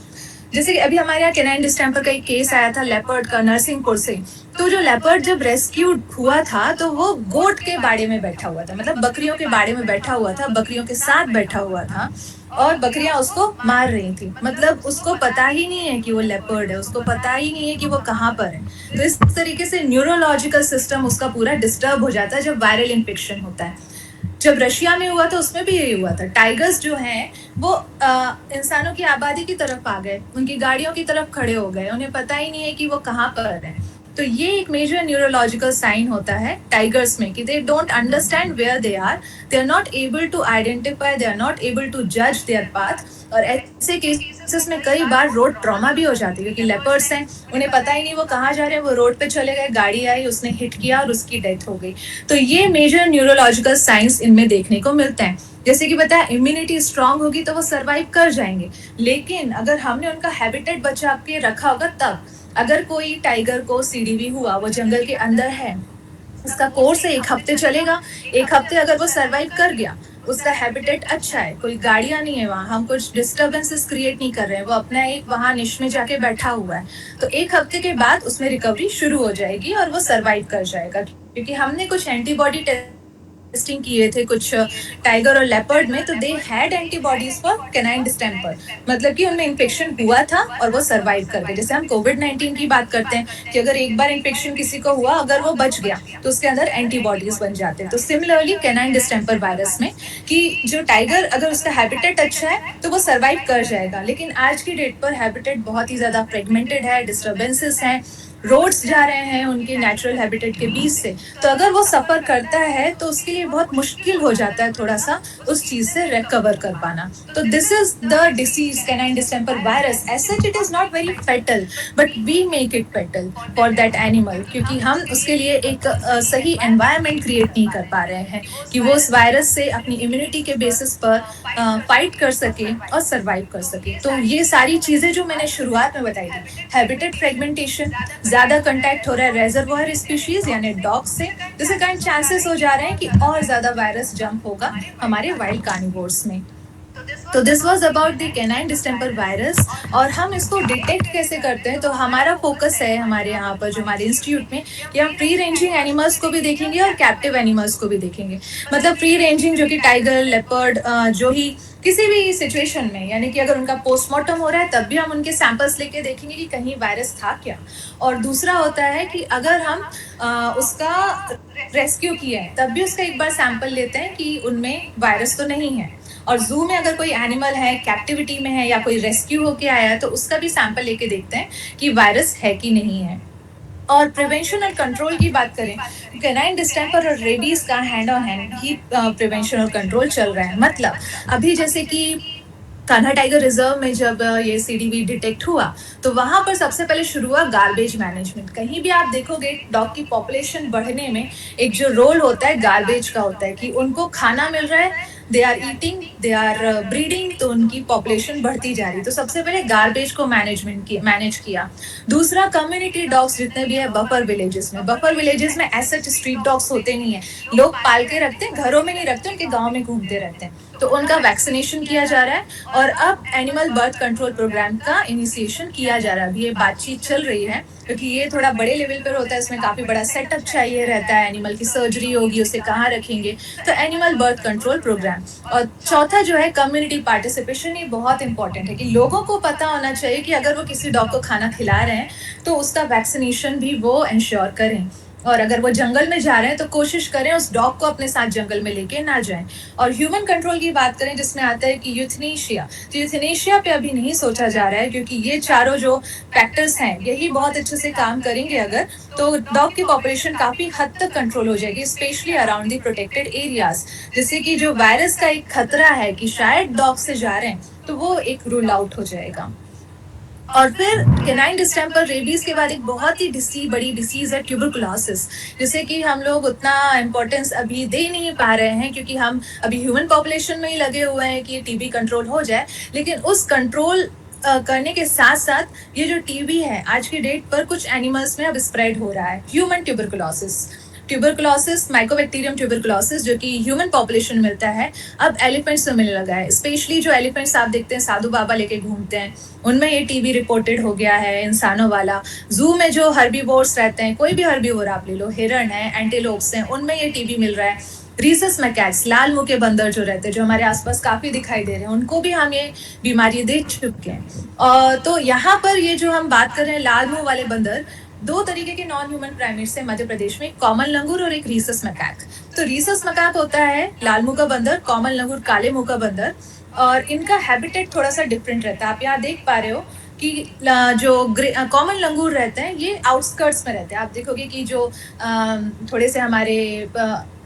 जैसे कि अभी हमारे यहाँ कैनाइन डिस्टेंपर का एक केस आया था लेपर्ड का, नरसिंहपुर से। तो जो लेपर्ड जब रेस्क्यूड हुआ था तो वो गोट के बाड़े में बैठा हुआ था, मतलब बकरियों के बाड़े में बैठा हुआ था, बकरियों के साथ बैठा हुआ था और बकरियां उसको मार रही थी। मतलब उसको पता ही नहीं है कि वो लेपर्ड है, उसको पता ही नहीं है कि वो कहाँ पर है। तो इस तरीके से न्यूरोलॉजिकल सिस्टम उसका पूरा डिस्टर्ब हो जाता है जब वायरल इन्फेक्शन होता है। जब रशिया में हुआ था उसमें भी यही हुआ था। टाइगर्स जो हैं वो इंसानों की आबादी की तरफ आ गए, उनकी गाड़ियों की तरफ खड़े हो गए, उन्हें पता ही नहीं है कि वो कहाँ पर है। तो ये एक मेजर न्यूरोलॉजिकल साइन होता है टाइगर्स में कि they don't understand where they are
they are not able to identify, they are not able to judge their path. और ऐसे केसेस में कई बार रोड ट्रॉमा भी हो जाती है क्योंकि लेपर्ड्स हैं, उन्हें पता ही नहीं वो कहाँ जा रहे हैं, वो रोड पे चले गए, गाड़ी आई, उसने हिट किया और उसकी डेथ हो गई। तो ये मेजर न्यूरोलॉजिकल साइंस इनमें देखने को मिलते हैं। जैसे कि बताया, इम्यूनिटी स्ट्रांग होगी तो वो सर्वाइव कर जाएंगे, लेकिन अगर हमने उनका हैबिटेट बचा के रखा होगा तब। अगर कोई टाइगर को सीडीवी हुआ, वो जंगल के अंदर है, उसका कोर्स 1 हफ्ते चलेगा, 1 हफ्ते अगर वो सर्वाइव कर गया, उसका हैबिटेट अच्छा है, कोई गाड़ियां नहीं है वहाँ, हम कुछ डिस्टर्बेंसेस क्रिएट नहीं कर रहे हैं, वो अपना एक वहाँ निश में जाके बैठा हुआ है, तो 1 हफ्ते के बाद उसमें रिकवरी शुरू हो जाएगी और वो सर्वाइव कर जाएगा। क्योंकि हमने कुछ एंटीबॉडी टेस्टिंग किए थे कुछ टाइगर और लेपर्ड में, तो they had antibodies for canine distemper, मतलब कि उनमें इन्फेक्शन हुआ था और वो सर्वाइव कर गए। जैसे हम कोविड-19 की बात करते हैं कि अगर एक बार इन्फेक्शन किसी को हुआ, अगर वो बच गया तो उसके अंदर एंटीबॉडीज बन जाते हैं। तो सिमिलरली कैनाइन डिस्टेंपर वायरस में कि जो टाइगर, अगर उसका हैबिटेट अच्छा है तो वो सर्वाइव कर जाएगा, लेकिन आज की डेट पर हैबिटेट बहुत ही ज्यादा फ्रेगमेंटेड है, डिस्टर्बेंसेस हैं, रोड्स जा रहे हैं उनके नेचुरल हैबिटेट के बीच से, तो अगर वो सफर करता है तो उसके लिए बहुत मुश्किल हो जाता है थोड़ा सा उस चीज से रिकवर कर पाना। तो this is the disease canine distemper virus. As such it is not very fatal, but we make it fatal for that animal, क्योंकि हम उसके लिए एक सही एनवायरनमेंट क्रिएट नहीं कर पा रहे हैं कि वो उस वायरस से अपनी इम्यूनिटी के बेसिस पर फाइट कर सके और सर्वाइव कर सके। तो ये सारी चीजें जो मैंने शुरुआत में बताई थी, हैबिटेट फ्रेगमेंटेशन, ज्यादा कांटेक्ट हो रहा है रेजर्वोयर स्पीशीज यानी डॉग से, जिसके कारण चांसेस हो जा रहे हैं कि और ज्यादा वायरस जंप होगा हमारे वाइल्ड कार्निवोर्स में। तो this was about the canine distemper virus. और हम इसको डिटेक्ट कैसे करते हैं, तो हमारा फोकस है हमारे यहाँ पर जो हमारे इंस्टीट्यूट में कि हम फ्री रेंजिंग एनिमल्स को भी देखेंगे और कैप्टिव एनिमल्स को भी देखेंगे। मतलब फ्री रेंजिंग जो कि टाइगर, लेपर्ड, जो ही किसी भी सिचुएशन में, यानी कि अगर उनका पोस्टमार्टम हो रहा है तब भी हम उनके सैंपल्स लेके देखेंगे कि कहीं वायरस था क्या। और दूसरा होता है कि अगर हम उसका रेस्क्यू किया है तब भी उसका एक बार सैंपल लेते हैं कि उनमें वायरस तो नहीं है।
और जू में अगर कोई एनिमल है कैप्टिविटी में है या कोई रेस्क्यू होके आया है तो उसका भी सैंपल लेके देखते हैं कि वायरस है कि नहीं है। और प्रिवेंशन और कंट्रोल की बात करें, कैनाइन डिस्टेंपर और रेबीज का hand on hand he prevention और कंट्रोल चल रहा है। मतलब अभी जैसे कि कान्हा टाइगर रिजर्व में जब ये सीडीवी डिटेक्ट हुआ तो वहां पर सबसे पहले शुरू हुआ गार्बेज मैनेजमेंट। कहीं भी आप देखोगे डॉग की पॉपुलेशन बढ़ने में एक जो रोल होता है गार्बेज का होता है कि उनको खाना मिल रहा है, they are eating, they are breeding, तो उनकी पॉपुलेशन बढ़ती जा रही। तो सबसे पहले गार्बेज को मैनेज किया। दूसरा, कम्युनिटी डॉग्स जितने भी है बफर विलेजेस में ऐसे स्ट्रीट डॉग्स होते नहीं है, लोग पाल के रखते हैं, घरों में नहीं रखते, उनके गाँव में घूमते रहते हैं, तो उनका वैक्सीनेशन किया जा रहा है। और अब एनिमल बर्थ कंट्रोल प्रोग्राम का इनिशिएशन किया जा रहा है। अभी ये बातचीत चल रही है क्योंकि ये थोड़ा बड़े लेवल पर होता है, इसमें काफी बड़ा सेटअप चाहिए रहता है, एनिमल की सर्जरी होगी, उसे कहाँ रखेंगे, तो एनिमल बर्थ कंट्रोल प्रोग्राम। और चौथा जो है कम्युनिटी पार्टिसिपेशन, ये बहुत इंपॉर्टेंट है कि लोगों को पता होना चाहिए कि अगर वो किसी डॉग को खाना खिला रहे हैं तो उसका वैक्सीनेशन भी वो इंश्योर करें। और अगर वो जंगल में जा रहे हैं तो कोशिश करें उस डॉग को अपने साथ जंगल में लेके ना जाएं। और ह्यूमन कंट्रोल की बात करें जिसमें आता है कि यूथनेशिया, तो यूथनेशिया पे अभी नहीं सोचा जा रहा है क्योंकि ये चारों जो फैक्टर्स हैं यही बहुत अच्छे से काम करेंगे अगर, तो डॉग की पॉपुलेशन काफी हद तक कंट्रोल हो जाएगी, specially around the protected areas. जिससे कि जो वायरस का एक खतरा है कि शायद डॉग से जा रहे हैं तो वो एक रूल आउट हो जाएगा। और फिर कैनाइन डिस्टेंपर रेबीज के बाद एक बहुत ही बड़ी डिसीज है ट्यूबरकुलोसिस, जिसे कि हम लोग उतना इम्पोर्टेंस अभी दे नहीं पा रहे हैं क्योंकि हम अभी ह्यूमन पॉपुलेशन में ही लगे हुए हैं कि टीबी कंट्रोल हो जाए। लेकिन उस कंट्रोल करने के साथ साथ ये जो टीबी है आज की डेट पर कुछ एनिमल्स में अब स्प्रेड हो रहा है। ह्यूमन ट्यूबरकुलोसिस माइकोबैक्टीरियम ट्यूबरकुलोसिस जो कि ह्यूमन पॉपुलेशन मिलता है, अब एलिफेंट्स में मिलने लगा है। स्पेशली जो एलिफेंट्स आप देखते हैं साधु बाबा लेके घूमते हैं, उनमें ये टीबी रिपोर्टेड हो गया है इंसानों वाला। जू में जो हर्बीवोर्स रहते हैं, कोई भी हर्बीवोर आप ले लो, हिरण है, एंटीलोप्स हैं, उनमें ये टीबी मिल रहा है। रीसस मैकैक्स, लाल मुंह के बंदर जो रहते हैं, जो हमारे आसपास काफी दिखाई दे रहे हैं, उनको भी हम ये बीमारी दे चुके हैं। तो यहाँ पर ये जो हम बात कर रहे हैं लाल मुंह वाले बंदर, दो तरीके के नॉन ह्यूमन प्राइमेट्स है मध्य प्रदेश में, कॉमन लंगूर और एक रीसस मैकैक। तो रीसस मैकैक होता है लाल मुंह का बंदर, कॉमन लंगूर काले मुंह का बंदर, और इनका हैबिटेट थोड़ा सा डिफरेंट रहता है। आप यहाँ देख पा रहे हो कि जो कॉमन लंगूर रहते हैं ये आउटस्कर्ट्स में रहते हैं। आप देखोगे कि जो थोड़े से हमारे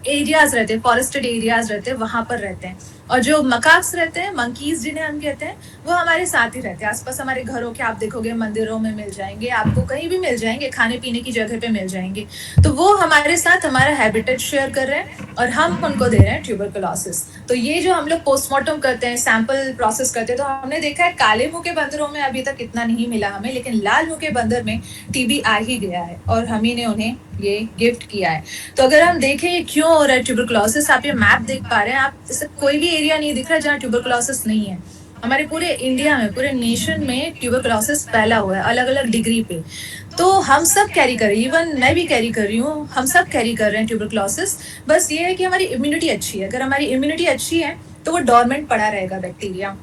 एरियाज रहते हैं, फॉरेस्टेड एरियाज रहते हैं, वहां पर रहते हैं। और जो मकाक्स रहते हैं, मंकीज जिन्हें हम कहते हैं, वो हमारे साथ ही रहते हैं आसपास, हमारे घरों के आप देखोगे मंदिरों में मिल जाएंगे, आपको कहीं भी मिल जाएंगे, खाने पीने की जगह पे मिल जाएंगे। तो वो हमारे साथ हमारा हैबिटेट शेयर कर रहे हैं और हम उनको दे रहे हैं ट्यूबरकुलोसिस। तो ये जो हम लोग पोस्टमार्टम करते हैं, सैंपल प्रोसेस करते हैं, तो हमने देखा है काले मुंह के बंदरों में अभी तक इतना नहीं मिला हमें, लेकिन लाल मुंह के बंदर में टीबी आ ही गया है और हम ही ने उन्हें ये गिफ्ट किया है। तो अगर हम देखें ये क्यों हो रहा है ट्यूबरकुलोसिस, आप ये मैप देख पा रहे हैं, आप इससे कोई भी एरिया नहीं दिख रहा जहाँ ट्यूबरकुलोसिस नहीं है। हमारे पूरे इंडिया में, पूरे नेशन में ट्यूबरकुलोसिस फैला हुआ है अलग अलग डिग्री पे। तो हम सब कैरी कर रहे हैं, इवन मैं भी कैरी कर रही हूँ, हम सब कैरी कर रहे हैं ट्यूबरकुलोसिस। बस ये है कि हमारी इम्यूनिटी अच्छी है। अगर हमारी इम्यूनिटी अच्छी है तो वो डोरमेंट पड़ा रहेगा बैक्टीरिया,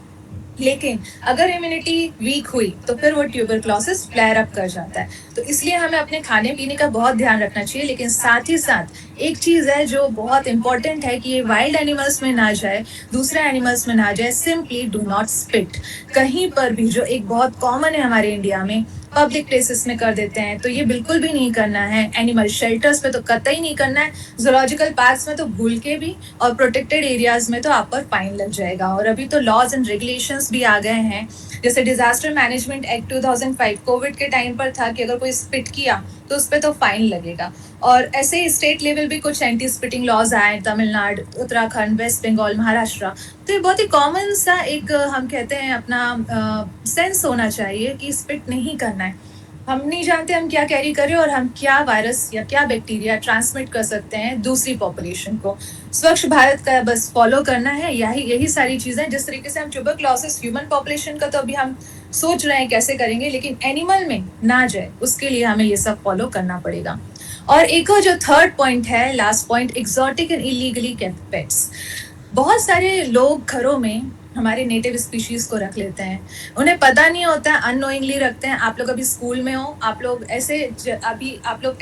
लेकिन अगर इम्यूनिटी वीक हुई तो फिर वो ट्यूबरकुलोसिस फ्लेयर अप कर जाता है। तो इसलिए हमें अपने खाने पीने का बहुत ध्यान रखना चाहिए। लेकिन साथ ही साथ एक चीज है जो बहुत इंपॉर्टेंट है कि ये वाइल्ड एनिमल्स में ना जाए, दूसरे एनिमल्स में ना जाए। सिंपली डू नॉट स्पिट कहीं पर भी, जो एक बहुत कॉमन है हमारे इंडिया में, पब्लिक प्लेसेस में कर देते हैं, तो ये बिल्कुल भी नहीं करना है। एनिमल शेल्टर्स पे तो कतई नहीं करना है, जूलॉजिकल पार्क्स में तो भूल के भी, और प्रोटेक्टेड एरियाज में तो आप पर फाइन लग जाएगा। और अभी तो लॉज एंड रेगुलेशंस भी आ गए हैं, जैसे डिजास्टर मैनेजमेंट एक्ट 2005 कोविड के टाइम पर था कि अगर कोई स्पिट किया तो उस पर तो फाइन लगेगा। और ऐसे ही स्टेट लेवल भी कुछ एंटी स्पिटिंग लॉज आए, तमिलनाडु, उत्तराखंड, वेस्ट बंगाल, महाराष्ट्र। तो ये बहुत ही कॉमन सा एक हम कहते हैं अपना सेंस होना चाहिए कि स्पिट नहीं करना है। हम नहीं जानते हम क्या कैरी करें और हम क्या वायरस या क्या बैक्टीरिया ट्रांसमिट कर सकते हैं दूसरी पॉपुलेशन को। स्वच्छ भारत का बस फॉलो करना है, यही सारी चीजें। जिस तरीके से हम ट्यूबरकुलोसिस ह्यूमन पॉपुलेशन का तो अभी हम सोच रहे हैं कैसे करेंगे, लेकिन एनिमल में ना जाए उसके लिए हमें ये सब फॉलो करना पड़ेगा। और एक और जो थर्ड पॉइंट है, last point, exotic and illegally kept pets. बहुत सारे लोग घरों में हमारे नेटिव स्पीशीज को रख लेते हैं। उन्हें पता नहीं होता है, अननोइंगली रखते हैं। आप लोग अभी स्कूल में हो, आप लोग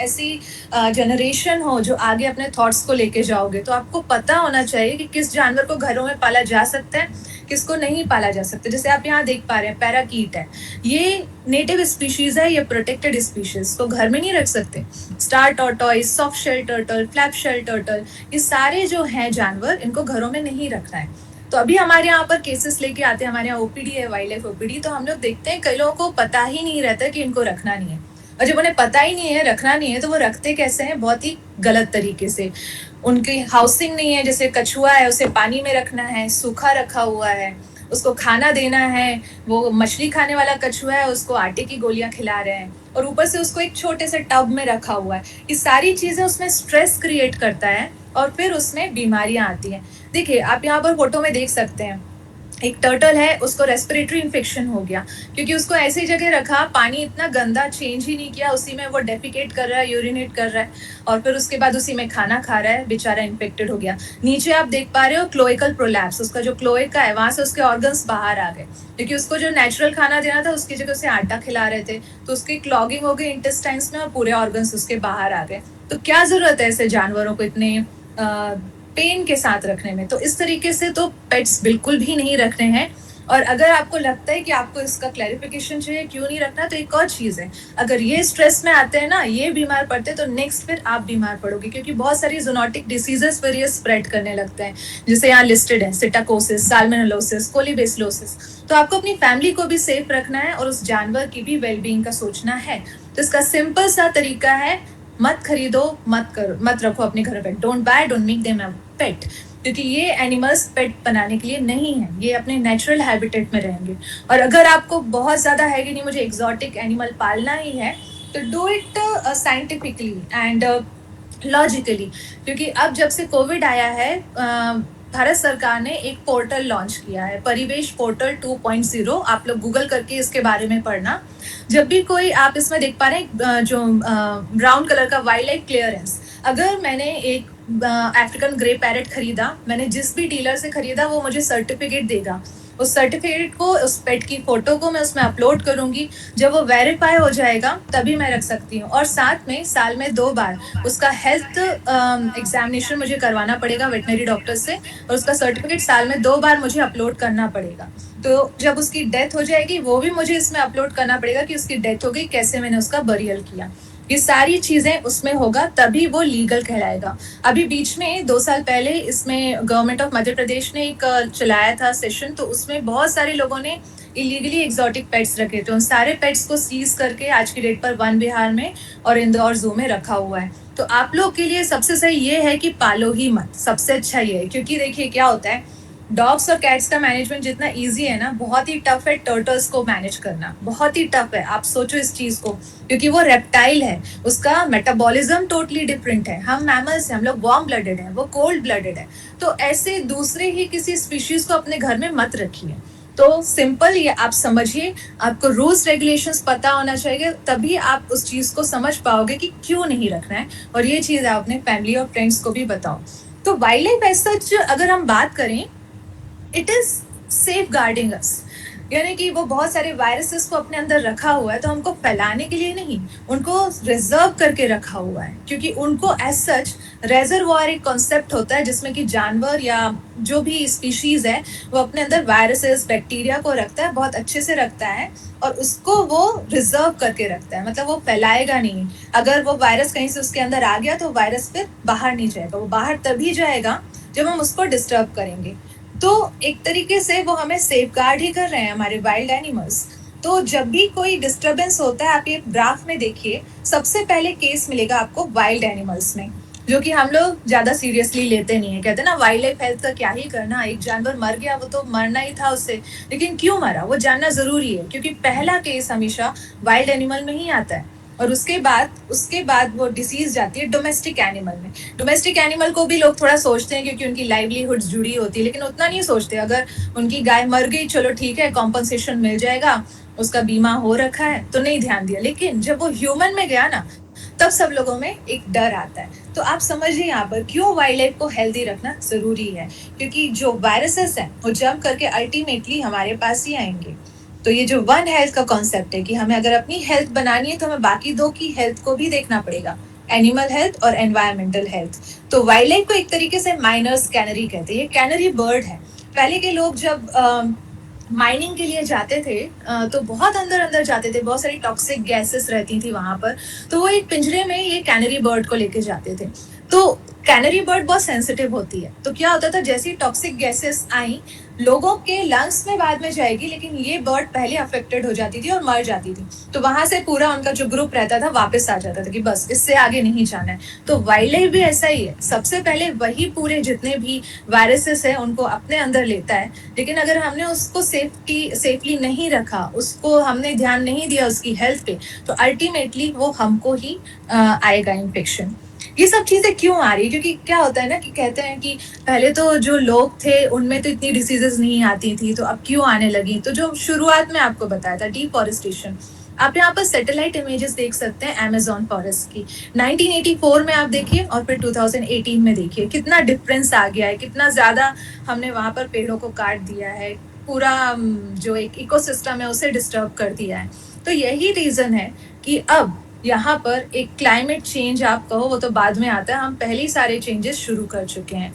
ऐसी जनरेशन हो जो आगे अपने थॉट्स को लेके जाओगे, तो आपको पता होना चाहिए कि किस जानवर को घरों में पाला जा सकता है, किसको नहीं पाला जा सकता। जैसे आप यहाँ देख पा रहे हैं, पैराकीट है, ये नेटिव स्पीशीज है, ये प्रोटेक्टेड स्पीशीज, तो घर में नहीं रख सकते। Star tortoise, soft shell turtle, flap shell turtle, ये सारे जो हैं जानवर, इनको घरों में नहीं रखना है। तो अभी हमारे यहाँ पर केसेस लेके आते हैं, हमारे यहाँ ओपीडी है, वाइल्ड लाइफ ओपीडी, तो हम लोग देखते हैं कई लोगों को पता ही नहीं रहता कि इनको रखना नहीं है। और जब उन्हें पता ही नहीं है, रखना नहीं है, तो वो रखते कैसे हैं? बहुत ही गलत तरीके से। उनकी हाउसिंग नहीं है, जैसे कछुआ है उसे पानी में रखना है, सूखा रखा हुआ है, उसको खाना देना है, वो मछली खाने वाला कछुआ है, उसको आटे की गोलियां खिला रहे हैं, और ऊपर से उसको एक छोटे से टब में रखा हुआ है। ये सारी चीजें उसमें स्ट्रेस क्रिएट करता है और फिर उसमें बीमारियां आती हैं। देखिए, आप यहाँ पर फोटो में देख सकते हैं, एक टर्टल है, उसको रेस्पिरेटरी इन्फेक्शन हो गया क्योंकि उसको ऐसी जगह रखा, पानी इतना गंदा चेंज ही नहीं किया, उसी में वो डेफिकेट कर रहा है, यूरिनेट कर रहा है, और फिर उसके बाद उसी में खाना खा रहा है, बेचारा इन्फेक्टेड हो गया। नीचे आप देख पा रहे हो क्लोएकल प्रोलैप्स, उसका जो क्लोएका है वहां से उसके ऑर्गन्स बाहर आ गए, क्योंकि उसको जो नेचुरल खाना देना था उसकी जगह उसे आटा खिला रहे थे, तो उसकी क्लॉगिंग हो गई इंटेस्टाइन्स में और पूरे ऑर्गन्स उसके बाहर आ गए। तो क्या जरूरत है ऐसे जानवरों को इतने पेन के साथ रखने में? तो इस तरीके से तो पेट्स बिल्कुल भी नहीं रखने हैं। और अगर आपको लगता है कि आपको इसका क्लैरिफिकेशन चाहिए क्यों नहीं रखना, तो एक और चीज़ है, अगर ये स्ट्रेस में आते हैं ना, ये बीमार पड़ते हैं, तो नेक्स्ट फिर आप बीमार पड़ोगे, क्योंकि बहुत सारी जूनोटिक डिसीजेस फिर ये स्प्रेड करने लगते हैं, जैसे यहाँ लिस्टेड है सिटाकोसिस, साल्मोनेलोसिस, कोलीबेसिलोसिस। तो आपको अपनी फैमिली को भी सेफ रखना है और उस जानवर की भी वेलबींग का सोचना है। तो इसका सिंपल सा तरीका है, मत खरीदो, मत रखो अपने घर पे। Don't buy, don't make them a pet, क्योंकि ये एनिमल्स पेट बनाने के लिए नहीं है, ये अपने नेचुरल हैबिटेट में रहेंगे। और अगर आपको बहुत ज्यादा है कि नहीं मुझे एक्सोटिक एनिमल पालना ही है, तो do it scientifically and logically. क्योंकि अब जब से कोविड आया है, भारत सरकार ने एक पोर्टल लॉन्च किया है, परिवेश पोर्टल 2.0। आप लोग गूगल करके इसके बारे में पढ़ना। जब भी कोई, आप इसमें देख पा रहे हैं जो ब्राउन कलर का वाइल्ड लाइफ क्लियरेंस, अगर मैंने एक अफ्रीकन ग्रे पैरेट खरीदा, मैंने जिस भी डीलर से खरीदा, वो मुझे सर्टिफिकेट देगा। उस सर्टिफिकेट को, उस पेट की फोटो को मैं उसमें अपलोड करूंगी। जब वो वेरीफाई हो जाएगा तभी मैं रख सकती हूँ। और साथ में साल में 2 बार उसका हेल्थ एग्जामिनेशन मुझे करवाना पड़ेगा वेटनरी डॉक्टर से, और उसका सर्टिफिकेट साल में 2 बार मुझे अपलोड करना पड़ेगा। तो जब उसकी डेथ हो जाएगी, वो भी मुझे इसमें अपलोड करना पड़ेगा कि उसकी डेथ हो गई, कैसे मैंने उसका बरियल किया। ये सारी चीजें उसमें होगा, तभी वो लीगल कहलाएगा। अभी बीच में 2 साल पहले इसमें गवर्नमेंट ऑफ मध्य प्रदेश ने एक चलाया था सेशन, तो उसमें बहुत सारे लोगों ने इलीगली एक्सोटिक पेट्स रखे थे। उन सारे पेट्स को सीज करके आज की डेट पर वन विहार में और इंदौर जू में रखा हुआ है। तो आप लोग के लिए सबसे सही ये है कि पालो ही मत, सबसे अच्छा ये है। क्योंकि देखिए क्या होता है, डॉग्स और कैट्स का मैनेजमेंट जितना इजी है ना, बहुत ही टफ है टर्टल्स को मैनेज करना, बहुत ही टफ है। आप सोचो इस चीज को, क्योंकि वो रेप्टाइल है, उसका मेटाबॉलिज्म टोटली डिफरेंट है। हम मैमल्स हैं, हम लोग वार्म ब्लडेड हैं, वो कोल्ड ब्लडेड है। तो ऐसे दूसरे ही किसी स्पीशीज को अपने घर में मत रखिए। तो सिंपल ये आप समझिए, आपको रूल्स रेगुलेशंस पता होना चाहिए, तभी आप उस चीज को समझ पाओगे कि क्यों नहीं रखना है। और ये चीज आप अपने फैमिली और फ्रेंड्स को भी बताओ। तो वाइल्ड लाइफ एज सच अगर हम बात करें, इट इज सेफ गार्डिंग अस, यानी कि वो बहुत सारे वायरसेस को अपने अंदर रखा हुआ है, तो हमको फैलाने के लिए नहीं, उनको रिजर्व करके रखा हुआ है। क्योंकि उनको एज सच रेजर्वॉयर एक कॉन्सेप्ट होता है, जिसमें कि जानवर या जो भी स्पीशीज है वो अपने अंदर वायरसेस, बैक्टीरिया को रखता है, बहुत अच्छे से रखता है, और उसको वो रिजर्व करके रखता है, मतलब वो फैलाएगा नहीं। अगर वो वायरस कहीं से उसके अंदर आ गया, तो वायरस फिर बाहर नहीं जाएगा। वो बाहर तभी जाएगा जब हम उसको डिस्टर्ब करेंगे। तो एक तरीके से वो हमें सेफ गार्ड ही कर रहे हैं, हमारे वाइल्ड एनिमल्स। तो जब भी कोई डिस्टर्बेंस होता है, आप ये ग्राफ में देखिए, सबसे पहले केस मिलेगा आपको वाइल्ड एनिमल्स में, जो कि हम लोग ज्यादा सीरियसली लेते नहीं है। कहते हैं ना, वाइल्ड लाइफ हेल्थ का क्या ही करना, एक जानवर मर गया, वो तो मरना ही था उससे, लेकिन क्यों मरा वो जानना जरूरी है। क्योंकि पहला केस हमेशा वाइल्ड एनिमल में ही आता है, और उसके बाद वो डिसीज जाती है डोमेस्टिक एनिमल में। डोमेस्टिक एनिमल को भी लोग थोड़ा सोचते हैं, क्योंकि उनकी लाइवलीहुड जुड़ी होती है, लेकिन उतना नहीं सोचते। अगर उनकी गाय मर गई, चलो ठीक है, कॉम्पनसेशन मिल जाएगा, उसका बीमा हो रखा है, तो नहीं ध्यान दिया। लेकिन जब वो ह्यूमन में गया ना, तब सब लोगों में एक डर आता है। तो तो आप समझिए यहाँ पर क्यों वाइल्ड लाइफ को हेल्दी रखना जरूरी है, क्योंकि जो वायरसेस हैं वो जंप करके अल्टीमेटली हमारे पास ही आएंगे। तो ये जो वन हेल्थ का कॉन्सेप्ट है कि हमें अगर अपनी हेल्थ बनानी है तो हमें बाकी दो की हेल्थ को भी देखना पड़ेगा, एनिमल हेल्थ और एनवायरमेंटल हेल्थ। तो वाइल्ड लाइफ को एक तरीके से माइनर्स कैनरी कहते हैं। ये कैनरी बर्ड है। पहले के लोग जब माइनिंग के लिए जाते थे तो बहुत अंदर अंदर जाते थे, बहुत सारी टॉक्सिक गैसेस रहती थी वहां पर, तो वो एक पिंजरे में ये कैनरी बर्ड को लेके जाते थे। तो कैनरी बर्ड बहुत सेंसिटिव होती है, तो क्या होता था जैसी टॉक्सिक गैसेस आई लोगों के लंग्स में बाद में जाएगी, लेकिन ये बर्ड पहले अफेक्टेड हो जाती थी और मर जाती थी। तो वहां से पूरा उनका जो ग्रुप रहता था वापस आ जाता था कि बस इससे आगे नहीं जाना है। तो वाइल्ड लाइफ भी ऐसा ही है, सबसे पहले वही पूरे जितने भी वायरसेस है उनको अपने अंदर लेता है, लेकिन अगर हमने उसको सेफली नहीं रखा, उसको हमने ध्यान नहीं दिया उसकी हेल्थ पे, तो अल्टीमेटली वो हमको ही आएगा इन्फेक्शन। ये सब चीजें क्यों आ रही है? क्योंकि क्या होता है ना कि कहते हैं कि पहले तो जो लोग थे उनमें तो इतनी डिसीजेस नहीं आती थी, तो अब क्यों आने लगी? तो जो शुरुआत में आपको बताया था डिफॉरेस्टेशन, आप यहाँ पर सैटेलाइट इमेजेस देख सकते हैं अमेजोन फॉरेस्ट की। 1984 में आप देखिए और फिर 2018 में देखिए, कितना डिफरेंस आ गया है, कितना ज्यादा हमने वहां पर पेड़ों को काट दिया है, पूरा जो एक इकोसिस्टम है उसे डिस्टर्ब कर दिया है। तो यही रीजन है कि अब यहाँ पर एक क्लाइमेट चेंज आप कहो वो तो बाद में आता है, हम पहले ही सारे चेंजेस शुरू कर चुके हैं।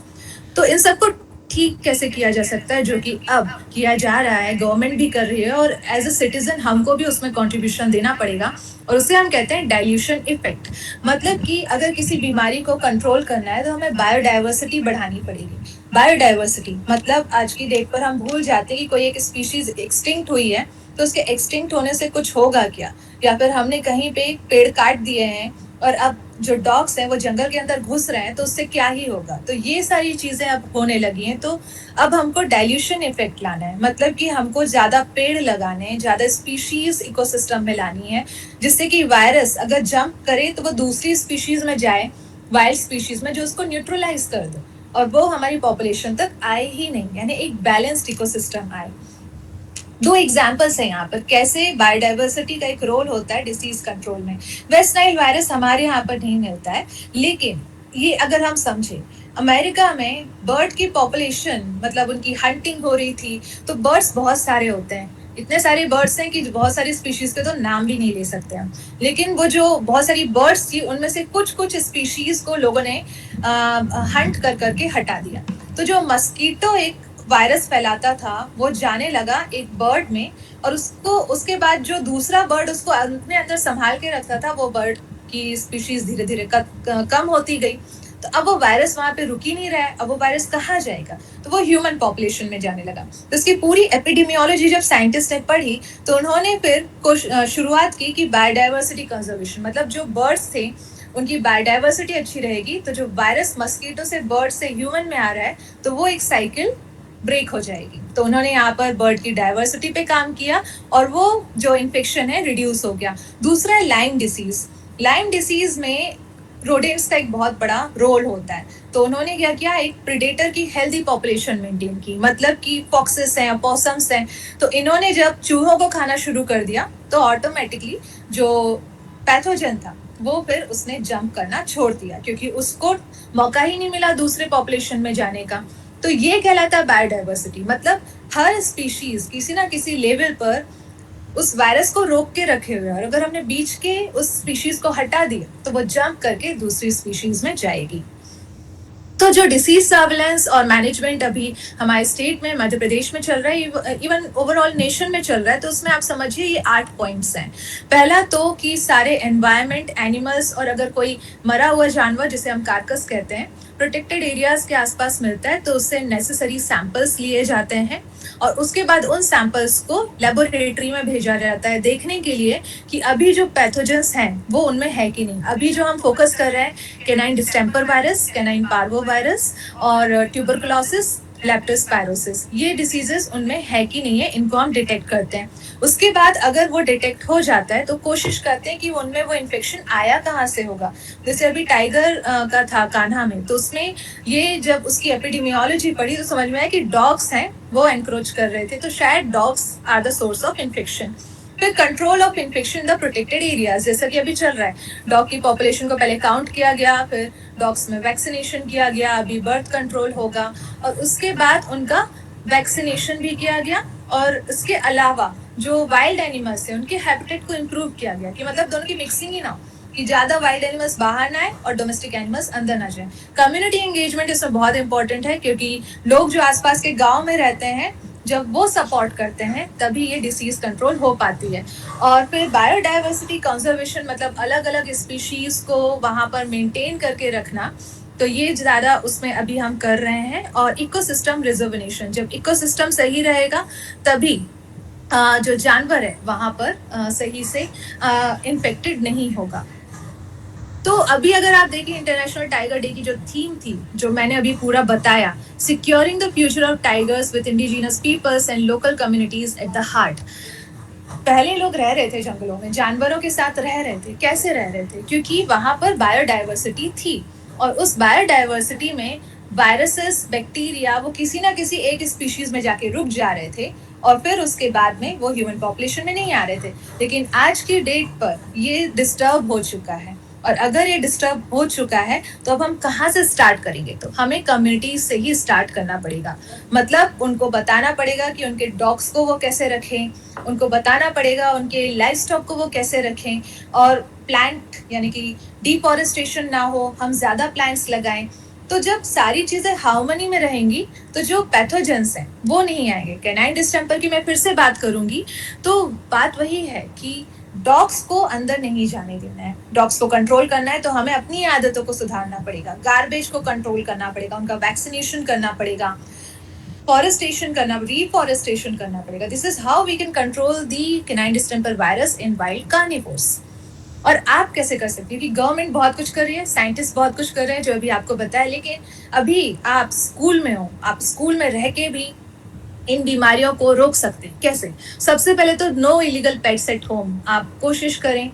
तो इन सबको ठीक कैसे किया जा सकता है, जो कि अब किया जा रहा है, गवर्नमेंट भी कर रही है और एज अ सिटीजन हमको भी उसमें कंट्रीब्यूशन देना पड़ेगा, और उसे हम कहते हैं डाइल्यूशन इफेक्ट। मतलब कि अगर किसी बीमारी को कंट्रोल करना है तो हमें बायोडाइवर्सिटी बढ़ानी पड़ेगी। बायोडाइवर्सिटी मतलब आज की डेट पर हम भूल जाते हैं कि कोई एक स्पीशीज एक्सटिंक्ट हुई है तो उसके एक्सटिंक्ट होने से कुछ होगा क्या, या फिर हमने कहीं पे पेड़ काट दिए हैं और अब जो डॉग्स हैं वो जंगल के अंदर घुस रहे हैं तो उससे क्या ही होगा। तो ये सारी चीजें अब होने लगी हैं। तो अब हमको डाइल्यूशन इफेक्ट लाना है, मतलब कि हमको ज्यादा पेड़ लगाने हैं, ज्यादा स्पीशीज इकोसिस्टम में लानी है, जिससे कि वायरस अगर जंप करे तो वो दूसरी स्पीशीज में जाए, वाइल्ड स्पीशीज में, जो उसको न्यूट्रलाइज कर दे और वो हमारी पॉपुलेशन तक आए ही नहीं, यानी एक बैलेंस्ड इकोसिस्टम आए। दो एग्जाम्पल्स हैं यहाँ पर कैसे बायोडाइवर्सिटी का एक रोल होता है डिसीज कंट्रोल में। वेस्ट नाइल वायरस हमारे यहाँ पर नहीं मिलता है, लेकिन ये अगर हम समझे, अमेरिका में बर्ड की पॉपुलेशन, मतलब उनकी हंटिंग हो रही थी, तो बर्ड्स बहुत सारे होते हैं, इतने सारे बर्ड्स हैं कि बहुत सारी स्पीशीज के तो नाम भी नहीं ले सकते हम। लेकिन वो जो बहुत सारी बर्ड्स थी उनमें से कुछ कुछ स्पीशीज को लोगों ने हंट कर करके हटा दिया। तो जो मस्कीटो एक वायरस फैलाता था वो जाने लगा एक बर्ड में, और उसको उसके बाद जो दूसरा बर्ड उसको अपने अंदर संभाल के रखता था, वो बर्ड की स्पीशीज धीरे धीरे कम होती गई। तो अब वो वायरस वहां पे रुक ही नहीं रहा है, अब वो वायरस कहाँ जाएगा? तो वो ह्यूमन पॉपुलेशन में जाने लगा। तो इसकी पूरी एपिडेमियोलॉजी जब साइंटिस्ट ने पढ़ी तो उन्होंने फिर शुरुआत की कि बायोडाइवर्सिटी कंजर्वेशन, मतलब जो बर्ड्स थे उनकी बायोडाइवर्सिटी अच्छी रहेगी, तो जो वायरस मस्कीटो से बर्ड से ह्यूमन में आ रहा है तो वो एक साइकिल ब्रेक हो जाएगी। तो उन्होंने यहाँ पर बर्ड की डाइवर्सिटी पे काम किया और वो जो इन्फेक्शन है रिड्यूस हो गया। दूसरा है लाइम डिसीज। लाइम डिसीज में रोडेंट्स का एक बहुत बड़ा रोल होता है। तो उन्होंने क्या किया, एक प्रेडेटर की हेल्दी पॉपुलेशन मेंटेन की, मतलब कि फॉक्सेस हैं, पोसम्स हैं। तो इन्होंने जब चूहों को खाना शुरू कर दिया तो ऑटोमेटिकली जो पैथोजन था वो फिर उसने जंप करना छोड़ दिया, क्योंकि उसको मौका ही नहीं मिला दूसरे पॉपुलेशन में जाने का। तो ये कहलाता है बायोडाइवर्सिटी, मतलब हर स्पीशीज किसी ना किसी लेवल पर उस वायरस को रोक के रखे हुए, और अगर हमने बीच के उस स्पीशीज को हटा दिया तो वो जंप करके दूसरी स्पीशीज में जाएगी। तो जो डिसीज सर्विलेंस और मैनेजमेंट अभी हमारे स्टेट में, मध्य प्रदेश में चल रहा है, इवन ओवरऑल नेशन में चल रहा है, तो उसमें आप समझिए ये 8 पॉइंट्स हैं। पहला तो कि सारे एनवायरमेंट, एनिमल्स और अगर कोई मरा हुआ जानवर जिसे हम कार्कस कहते हैं प्रोटेक्टेड एरियाज के आसपास मिलता है तो उससे नेसेसरी सैंपल्स लिए जाते हैं, और उसके बाद उन सैंपल्स को लेबोरेटरी में भेजा जाता है देखने के लिए कि अभी जो पैथोजेंस हैं वो उनमें है कि नहीं। अभी जो हम फोकस कर रहे हैं canine distemper virus, canine parvo virus और ट्यूबरकुलोसिस, लेप्टोस्पायरोसिस, ये डिसीजेस उनमें है कि नहीं है, इनको हम डिटेक्ट करते हैं। उसके बाद अगर वो डिटेक्ट हो जाता है तो कोशिश करते हैं कि उनमें वो इन्फेक्शन आया कहाँ से होगा। जैसे अभी टाइगर का था कान्हा में, तो उसमें ये जब उसकी एपिडेमियोलॉजी पढ़ी तो समझ में आया कि डॉग्स हैं वो एनक्रोच कर रहे थे, तो शायद dogs are the source of infection. फिर control of infection in the protected areas, जैसा कि अभी चल रहा है, डॉग की पॉपुलेशन को पहले काउंट किया गया, फिर डॉग्स में वैक्सीनेशन किया गया, अभी बर्थ कंट्रोल होगा, और उसके बाद उनका वैक्सीनेशन भी किया गया। और इसके अलावा जो वाइल्ड एनिमल्स है उनके हैबिटेट को इम्प्रूव किया गया, कि मतलब दोनों की मिक्सिंग ही ना हो, कि ज्यादा वाइल्ड एनिमल्स बाहर ना आए और डोमेस्टिक एनिमल्स अंदर ना जाए। कम्युनिटी एंगेजमेंट इसमें बहुत इंपॉर्टेंट है, क्योंकि लोग जो आसपास के गांव में रहते हैं जब वो सपोर्ट करते हैं तभी ये डिसीज कंट्रोल हो पाती है। और फिर बायोडाइवर्सिटी कंजर्वेशन, मतलब अलग अलग स्पीशीज को वहां पर मेंटेन करके रखना, तो ये ज्यादा उसमें अभी हम कर रहे हैं। और इकोसिस्टम रिजर्वेशन, जब इकोसिस्टम सही रहेगा तभी जो जानवर है वहां पर सही से इन्फेक्टेड नहीं होगा। तो अभी अगर आप देखिए इंटरनेशनल टाइगर डे की जो थीम थी, जो मैंने अभी पूरा बताया, securing the future of tigers with indigenous peoples and local communities at the heart. पहले लोग रह रहे थे जंगलों में, जानवरों के साथ रह रहे थे। कैसे रह रहे थे? क्योंकि वहां पर बायोडाइवर्सिटी थी, और उस बायोडाइवर्सिटी में वायरसेस, बैक्टीरिया, वो किसी ना किसी एक स्पीशीज में जाके रुक जा रहे थे, और फिर उसके बाद में वो ह्यूमन पॉपुलेशन में नहीं आ रहे थे। लेकिन आज की डेट पर ये डिस्टर्ब हो चुका है, और अगर ये डिस्टर्ब हो चुका है तो अब हम कहाँ से स्टार्ट करेंगे? तो हमें कम्युनिटी से ही स्टार्ट करना पड़ेगा। मतलब उनको बताना पड़ेगा कि उनके डॉग्स को वो कैसे रखें, उनको बताना पड़ेगा उनके लाइफ स्टॉक को वो कैसे रखें, और प्लांट यानी कि डिफॉरेस्टेशन ना हो, हम ज्यादा प्लांट्स लगाएं। तो जब सारी चीजें हार्मनी में रहेंगी तो जो पैथोजेंस हैं वो नहीं आएंगे। कैनाइन डिस्टेंपर की मैं फिर से बात करूंगी, तो बात वही है कि डॉग्स को अंदर नहीं जाने देना है, डॉग्स को कंट्रोल करना है, तो हमें अपनी आदतों को सुधारना पड़ेगा, गार्बेज को कंट्रोल करना पड़ेगा, उनका वैक्सीनेशन करना पड़ेगा, फॉरेस्टेशन करना, रिफॉरेस्टेशन करना पड़ेगा। This is how we can control the canine distemper virus in wild carnivores. और आप कैसे कर सकते हैं? क्योंकि गवर्नमेंट बहुत कुछ कर रही है, साइंटिस्ट बहुत कुछ कर रहे हैं जो अभी आपको बताया, लेकिन अभी आप स्कूल में हो, आप स्कूल में रह के भी इन बीमारियों को रोक सकते हैं। कैसे? सबसे पहले तो no illegal pets at home. आप कोशिश करें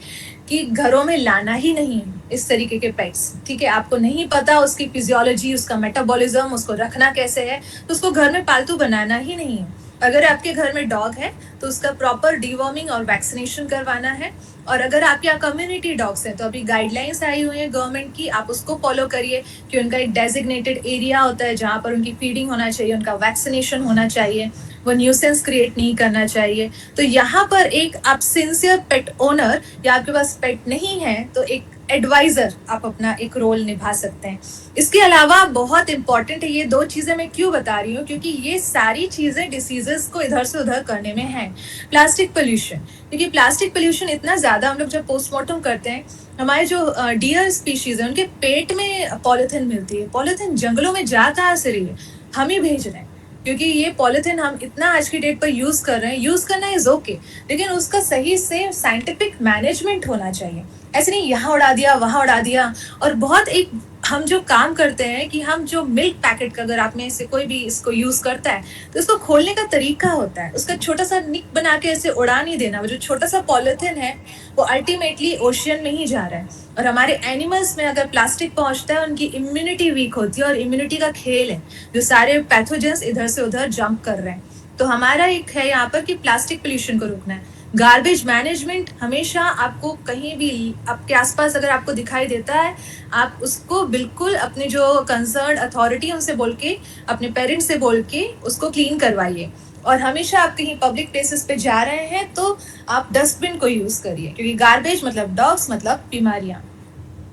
कि घरों में लाना ही नहीं इस तरीके के पेट्स, ठीक है? आपको नहीं पता उसकी फिजियोलॉजी, उसका मेटाबॉलिज्म, उसको रखना कैसे है, तो उसको घर में पालतू बनाना ही नहीं है। अगर आपके घर में डॉग है तो उसका प्रॉपर डीवॉर्मिंग और वैक्सीनेशन करवाना है। और अगर आपके यहाँ कम्युनिटी डॉग्स हैं तो अभी गाइडलाइंस आई हुई है गवर्नमेंट की, आप उसको फॉलो करिए कि उनका एक डेजिग्नेटेड एरिया होता है जहाँ पर उनकी फीडिंग होना चाहिए, उनका वैक्सीनेशन होना चाहिए, वो न्यूसेंस क्रिएट नहीं करना चाहिए। तो यहाँ पर एक आप सिंसियर पेट ओनर, या आपके पास पेट नहीं है तो एक एडवाइजर आप अपना एक रोल निभा सकते हैं। इसके अलावा बहुत इंपॉर्टेंट है, ये दो चीजें मैं क्यों बता रही हूँ, क्योंकि ये सारी चीजें डिसीजेस को इधर से उधर करने में है। प्लास्टिक पोल्यूशन, क्योंकि प्लास्टिक पोल्यूशन इतना ज्यादा, हम लोग जब पोस्टमार्टम करते हैं, हमारे जो डियर स्पीशीज है उनके पेट में पॉलिथीन मिलती है। पॉलिथीन जंगलों में जा कहाँ से रही है? हम ही भेज रहे हैं, क्योंकि ये पॉलिथीन हम इतना आज की डेट पर यूज कर रहे हैं। यूज करना इज ओके, लेकिन उसका सही से साइंटिफिक मैनेजमेंट होना चाहिए। ऐसे नहीं यहाँ उड़ा दिया, वहां उड़ा दिया। और बहुत एक हम जो काम करते हैं कि हम जो मिल्क पैकेट का, अगर आप में से कोई भी इसको यूज करता है तो इसको खोलने का तरीका होता है, उसका छोटा सा निक बना के ऐसे उड़ा नहीं देना। वो जो छोटा सा पॉलिथीन है वो अल्टीमेटली ओशियन में ही जा रहा है। और हमारे एनिमल्स में अगर प्लास्टिक पहुंचता है, उनकी इम्यूनिटी वीक होती है, और इम्यूनिटी का खेल है, जो सारे पैथोजेंस इधर से उधर जंप कर रहे हैं। तो हमारा एक है यहाँ पर कि प्लास्टिक पोल्यूशन को रोकना है। गार्बेज मैनेजमेंट, हमेशा आपको कहीं भी आपके आसपास अगर आपको दिखाई देता है, आप उसको बिल्कुल अपने जो कंसर्न अथॉरिटी उनसे बोल के, अपने पेरेंट्स से बोल के उसको क्लीन करवाइए। और हमेशा आप कहीं पब्लिक प्लेसेस पे जा रहे हैं तो आप डस्टबिन को यूज करिए, क्योंकि गार्बेज मतलब डॉग्स मतलब बीमारियां।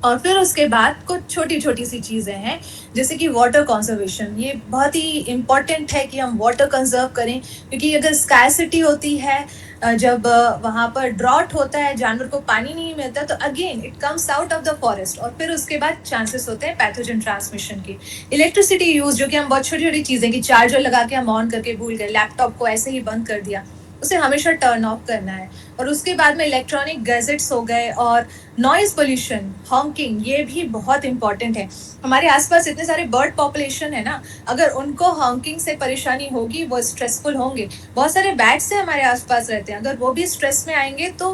और फिर उसके बाद कुछ छोटी छोटी सी चीजें हैं, जैसे कि वाटर कंजर्वेशन। ये बहुत ही इम्पोर्टेंट है कि हम वाटर कंजर्व करें, क्योंकि अगर स्कैरसिटी होती है, जब वहां पर ड्रॉट होता है, जानवर को पानी नहीं मिलता, तो again it comes out of the forest, और फिर उसके बाद चांसेस होते हैं पैथोजन ट्रांसमिशन के। इलेक्ट्रिसिटी यूज, जो कि हम बहुत छोटी छोटी चीजें कि चार्जर लगा के हम ऑन करके भूल गए, लैपटॉप को ऐसे ही बंद कर दिया, उसे हमेशा टर्न ऑफ करना है। और उसके बाद में इलेक्ट्रॉनिक गैजेट्स हो गए, और नॉइज पोल्यूशन, हॉन्किंग, ये भी बहुत इंपॉर्टेंट है। हमारे आसपास इतने सारे बर्ड पॉपुलेशन है ना, अगर उनको हॉन्किंग से परेशानी होगी, वो स्ट्रेसफुल होंगे। बहुत सारे बैट्स से हमारे आसपास रहते हैं, अगर वो भी स्ट्रेस में आएंगे तो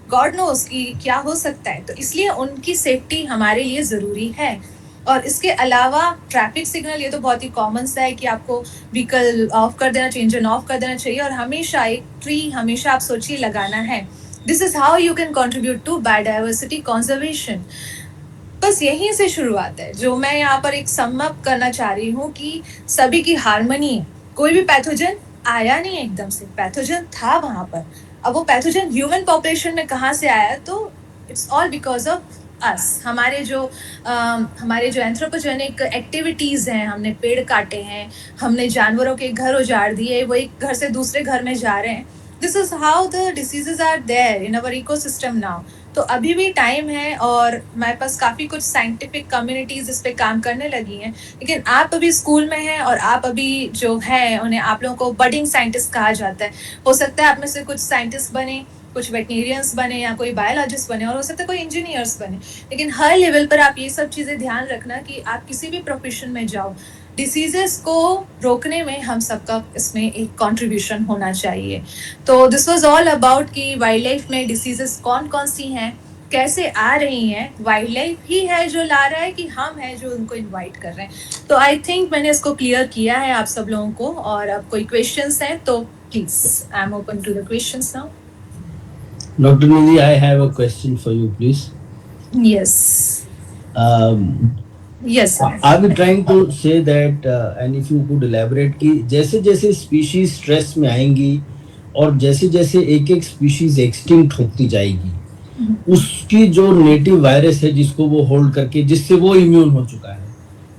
गॉड नोस कि क्या हो सकता है। तो इसलिए उनकी सेफ्टी हमारे लिए जरूरी है। और इसके अलावा ट्रैफिक सिग्नल, ये तो बहुत ही कॉमन सा है कि आपको व्हीकल ऑफ कर देना चाहिए, इंजन ऑफ कर देना चाहिए, और हमेशा एक ट्री हमेशा आप सोचिए लगाना है. This is how you can contribute to biodiversity conservation. बस यहीं से शुरुआत है. जो मैं यहाँ पर एक सम अप करना चाह रही हूँ कि सभी की हारमोनी है. कोई भी पैथोजन आया नहीं एकदम से, पैथोजन था वहां पर. अब वो पैथोजन ह्यूमन पॉपुलेशन में कहाँ से आया, तो it's all because of us. हमारे जो एंथ्रोपोजेनिक एक्टिविटीज हैं, हमने पेड़ काटे हैं, हमने जानवरों के घर उजाड़ दिए, वो एक घर से दूसरे घर में जा रहे हैं. This is how the diseases are there in our ecosystem now. तो अभी भी टाइम है, और हमारे पास काफ़ी कुछ साइंटिफिक कम्युनिटीज़ इस पे काम करने लगी हैं. लेकिन आप अभी स्कूल में हैं, और आप अभी जो है उन्हें आप लोगों को बडिंग साइंटिस्ट कहा जाता है. हो सकता है आप में से कुछ साइंटिस्ट बने, कुछ वेटनेरियंस बने, या कोई बायोलॉजिस्ट बने, और हो सकता है कोई इंजीनियर्स बने. लेकिन हर लेवल पर आप ये सब चीज़ें ध्यान रखना कि आप किसी भी प्रोफेशन में जाओ, डिसीजेस को रोकने में हम सबका इसमें एक कंट्रीब्यूशन होना चाहिए. तो दिस वाज ऑल अबाउट कि वाइल्ड लाइफ में डिसीजेस कौन कौन सी हैं, कैसे आ रही हैं. वाइल्ड लाइफ ही है जो ला रहा है, कि हम हैं जो उनको इनवाइट कर रहे हैं. तो आई थिंक मैंने इसको क्लियर किया है आप सब लोगों को. और अब कोई क्वेश्चंस हैं तो please, I am open to the questions now.
Dr. Nidhi, I have a question for you, please.
Yes yes
Are we trying to say that, and if you could elaborate, कि जैसे जैसे species stress में आएंगी और जैसे जैसे एक एक स्पीशीज एक्सटिंक्ट होती जाएगी, उसकी जो नेटिव वायरस है जिसको वो होल्ड करके, जिससे वो इम्यून हो चुका है,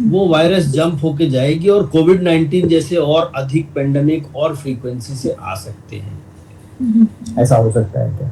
वो वायरस जंप होके जाएगी और कोविड-19 जैसे और अधिक पेंडेमिक और फ्रीक्वेंसी से आ सकते हैं. ऐसा हो सकता है क्या?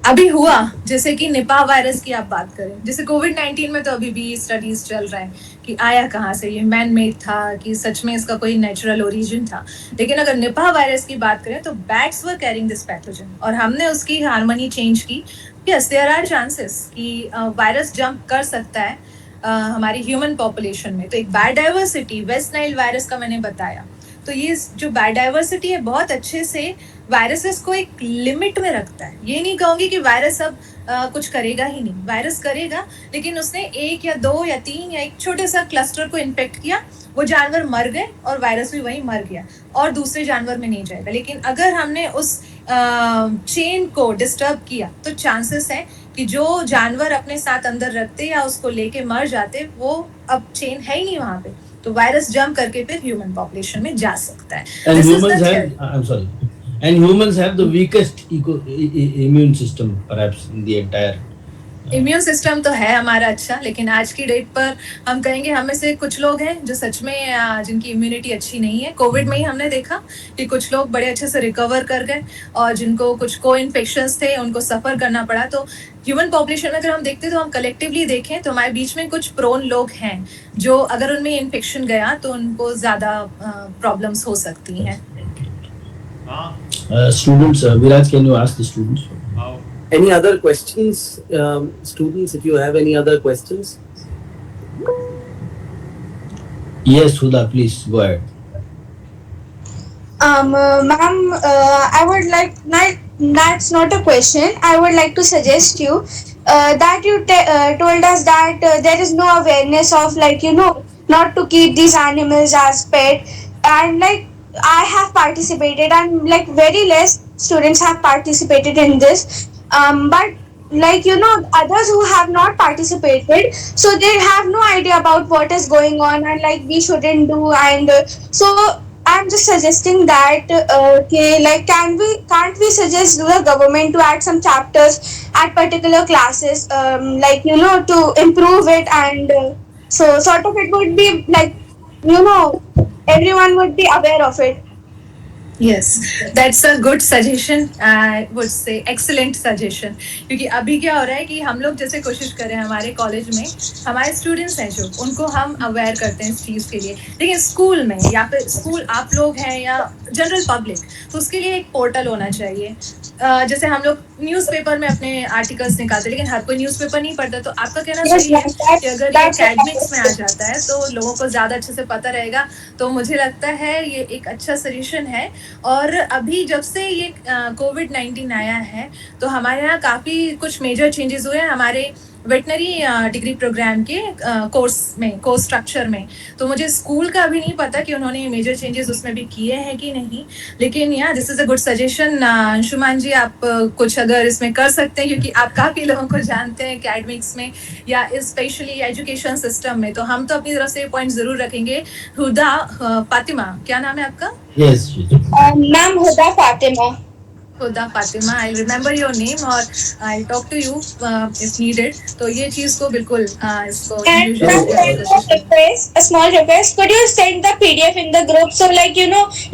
अभी हुआ, जैसे कि निपा वायरस की आप बात करें, जैसे कोविड-19 में तो अभी भी स्टडीज चल रहे हैं कि आया कहाँ से, ये मैन मेड था कि सच में इसका कोई नेचुरल ओरिजिन था. लेकिन अगर निपा वायरस की बात करें तो bats were carrying this pathogen, और हमने उसकी हार्मोनी चेंज की. यस, देयर आर चांसेस कि वायरस जंप कर सकता है हमारी ह्यूमन पॉपुलेशन में. तो एक बायोडाइवर्सिटी, वेस्ट नाइल वायरस का मैंने बताया, तो ये जो बायोडाइवर्सिटी है बहुत अच्छे से वायरसेस को एक लिमिट में रखता है. ये नहीं कहूँगी कि वायरस अब कुछ करेगा ही नहीं, वायरस करेगा, लेकिन उसने 1 या 2 या 3 या एक छोटे सा क्लस्टर को इन्फेक्ट किया, वो जानवर मर गए और वायरस भी वहीं मर गया और दूसरे जानवर में नहीं जाएगा. लेकिन अगर हमने उस चेन को डिस्टर्ब किया तो चांसेस है कि जो जानवर अपने साथ अंदर रखते या उसको लेके मर जाते, वो अब चेन है ही नहीं वहां पे, तो वायरस जंप करके फिर ह्यूमन पॉपुलेशन में जा सकता है.
And
This is
humans
the
have, I'm sorry, and humans have the weakest immune system perhaps in the entire.
Immune system तो है हमारा अच्छा, लेकिन आज की डेट पर हम कहेंगे हमें से कुछ लोग हैं जो सच में जिनकी इम्यूनिटी अच्छी नहीं है. कोविड में ही हमने देखा कि कुछ लोग बड़े अच्छे से रिकवर कर गए, और जिनको कुछ को इन्फेक्शंस थे उनको सफ़र करना पड़ा. तो ह्यूमन पॉपुलेशन में अगर हम देखते तो हम कलेक्टिवली देखें तो हमारे बीच में कुछ प्रोन लोग हैं जो अगर उनमें इन्फेक्शन गया तो उनको ज़्यादा प्रॉब्लम्स हो सकती हैं.
Students, Viraj, can you ask the students?
Any other questions, students? If you have any other questions,
Yes, Huda, please go ahead.
Ma'am, I would like, that's not a question. I would like to suggest you that you told us that there is no awareness of, like, not to keep these animals as pet. And like, I have participated, and like very less students have participated in this. But like, others who have not participated, so they have no idea about what is going on, and like we shouldn't do. And so I'm just suggesting that like, can't we suggest the government to add some chapters at particular classes, like, to improve it. And so sort of it would be like, everyone would be aware of it.
Yes, that's a good suggestion. I would say excellent suggestion. क्योंकि अभी क्या हो रहा है कि हम लोग जैसे कोशिश कर रहे हैं हमारे कॉलेज में, हमारे स्टूडेंट्स हैं जो, उनको हम अवेयर करते हैं इस चीज़ के लिए. लेकिन स्कूल में, या फिर स्कूल आप लोग हैं या जनरल पब्लिक, तो उसके लिए एक पोर्टल होना चाहिए. जैसे हम लोग न्यूज़पेपर में अपने आर्टिकल्स निकालते हैं, लेकिन हर कोई न्यूज़पेपर नहीं पढ़ता. तो आपका कहना सही है कि अगर ये एकेडमिक्स में आ जाता है तो लोगों को ज़्यादा अच्छे से पता रहेगा. तो मुझे लगता है ये एक अच्छा सजेशन है. और अभी जब से ये कोविड-19 आया है तो हमारे यहाँ काफ़ी कुछ मेजर चेंजेस हुए हैं. हमारे वेटनरी डिग्री प्रोग्राम के कोर्स स्ट्रक्चर में। तो मुझे स्कूल का अभी नहीं पता कि उन्होंने मेजर चेंजेस उसमें भी किए हैं कि नहीं, लेकिन या this is a good suggestion. Anshuman ji, आप कुछ अगर इसमें कर सकते हैं, क्योंकि आप काफ़ी लोगों को जानते हैं एकेडमिक्स में या स्पेशली एजुकेशन सिस्टम में, तो हम तो अपनी तरफ से पॉइंट ज़रूर रखेंगे। हुदा फातिमा, क्या नाम है आपका?
Yes,
Ma'am Huda Fatima.
Huda Fatima, I remember your name और I talk to you if needed. तो ये चीज़ को बिल्कुल इसको
And ma'am, a small request. Could you send the PDF in the group so like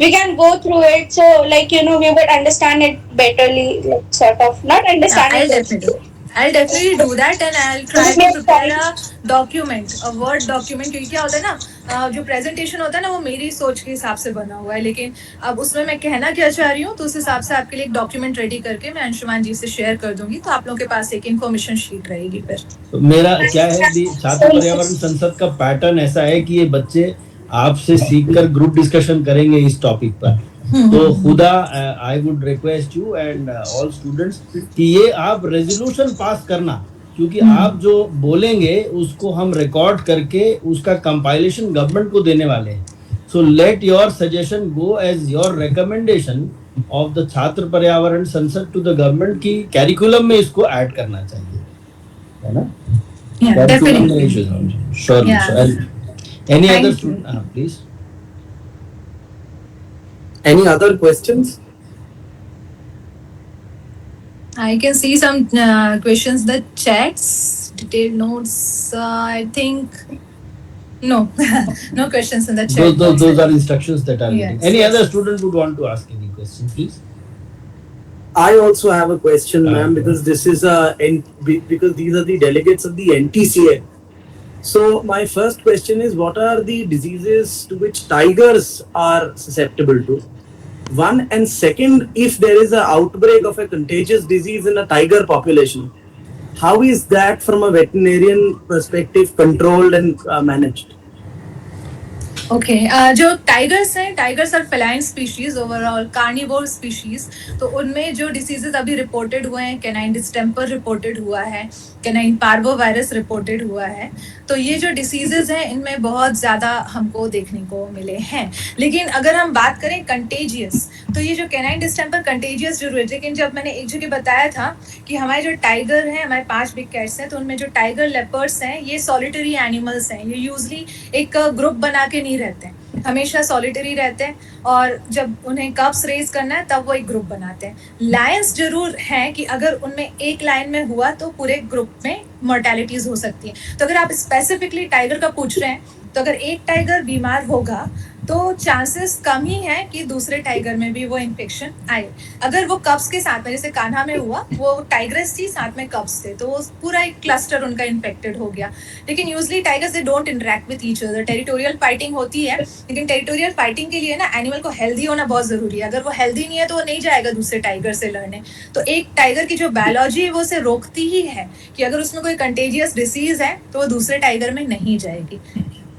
we can go through it, so like we would understand it betterly, like sort of not understand it.
I'll definitely do that and I'll try to prepare a document, a word document, क्योंकि क्या होता है ना, जो presentation होता है ना वो मेरी सोच के हिसाब से बना हुआ है, लेकिन अब उसमें मैं कहना क्या चाह रही हूँ तो उस हिसाब से आपके लिए एक डॉक्यूमेंट रेडी करके मैं अंशुमान जी से शेयर कर दूंगी, तो आप लोगों के पास एक इन्फॉर्मेशन शीट रहेगी फिर।
तो मेरा क्या है, छात्र पर्यावरण संसद का पैटर्न ऐसा है कि ये बच्चे आपसे सीखकर ग्रुप डिस्कशन करेंगे इस टॉपिक पर। तो खुदा, I would request you and all students कि ये आप रेजोल्यूशन पास करना, क्योंकि आप जो बोलेंगे उसको हम रिकॉर्ड करके उसका कंपाइलेशन गवर्नमेंट को देने वाले हैं। So let your suggestion go as your recommendation of the Chhatra Paryavaran Sansad to the government की कैरिकुलम में इसको ऐड करना चाहिए, है ना?
Yeah, definitely.
Sure.
Yeah.
Any
Thank
other
you.
student? Please.
Any other questions?
I can see some questions, the chats, detailed notes. I think no, no questions in the chat.
Those are instructions that are
Yes,
written. Any
yes.
other student would want to ask any question, please?
I also have a question, ma'am, because this is because these are the delegates of the NTCA. So my first question is, what are the diseases to which tigers are susceptible to? One, and second, if there is an outbreak of a contagious disease in a tiger population, how is that from a veterinarian perspective controlled and managed?
Okay, जो tigers हैं, tigers are feline species, overall carnivore species. तो उनमें जो diseases अभी reported हुए हैं, canine distemper reported हुआ है, कैनाइन पार्वो वायरस रिपोर्टेड हुआ है। तो ये जो डिसीजेज हैं इनमें बहुत ज़्यादा हमको देखने को मिले हैं। लेकिन अगर हम बात करें कंटेजियस, तो ये जो कैनाइन डिस्टेम्पर कंटेजियस जरूर है, लेकिन जब मैंने एक जगह बताया था कि हमारे जो टाइगर हैं, हमारे 5 बिग कैट्स हैं, तो उनमें जो टाइगर लेपर्ड्स हैं ये सॉलिटरी एनिमल्स हैं। ये यूजली एक ग्रुप बना के नहीं रहते हैं, हमेशा सॉलिटरी रहते हैं, और जब उन्हें कब्स रेज करना है तब वो एक ग्रुप बनाते हैं। लायंस जरूर हैं कि अगर उनमें एक लाइन में हुआ तो पूरे ग्रुप में मोर्टेलिटीज हो सकती है। तो अगर आप स्पेसिफिकली टाइगर का पूछ रहे हैं, तो अगर एक टाइगर बीमार होगा तो चांसेस कम ही है कि दूसरे टाइगर में भी वो इन्फेक्शन आए। अगर वो कब्स के साथ में, जैसे कान्हा में हुआ, वो टाइग्रेस थी, साथ में कब्स थे, तो वो पूरा एक क्लस्टर उनका इन्फेक्टेड हो गया। लेकिन usually tigers they don't interact with each other. Territorial fighting होती है, लेकिन टेरिटोरियल फाइटिंग के लिए ना एनिमल को हेल्दी होना बहुत जरूरी है। अगर वो हेल्दी नहीं है तो वो नहीं जाएगा दूसरे टाइगर से लड़ने। तो एक टाइगर की जो बायोलॉजी है वो उसे रोकती ही है कि अगर उसमें कोई कंटेजियस डिसीज है तो वो दूसरे टाइगर में नहीं जाएगी।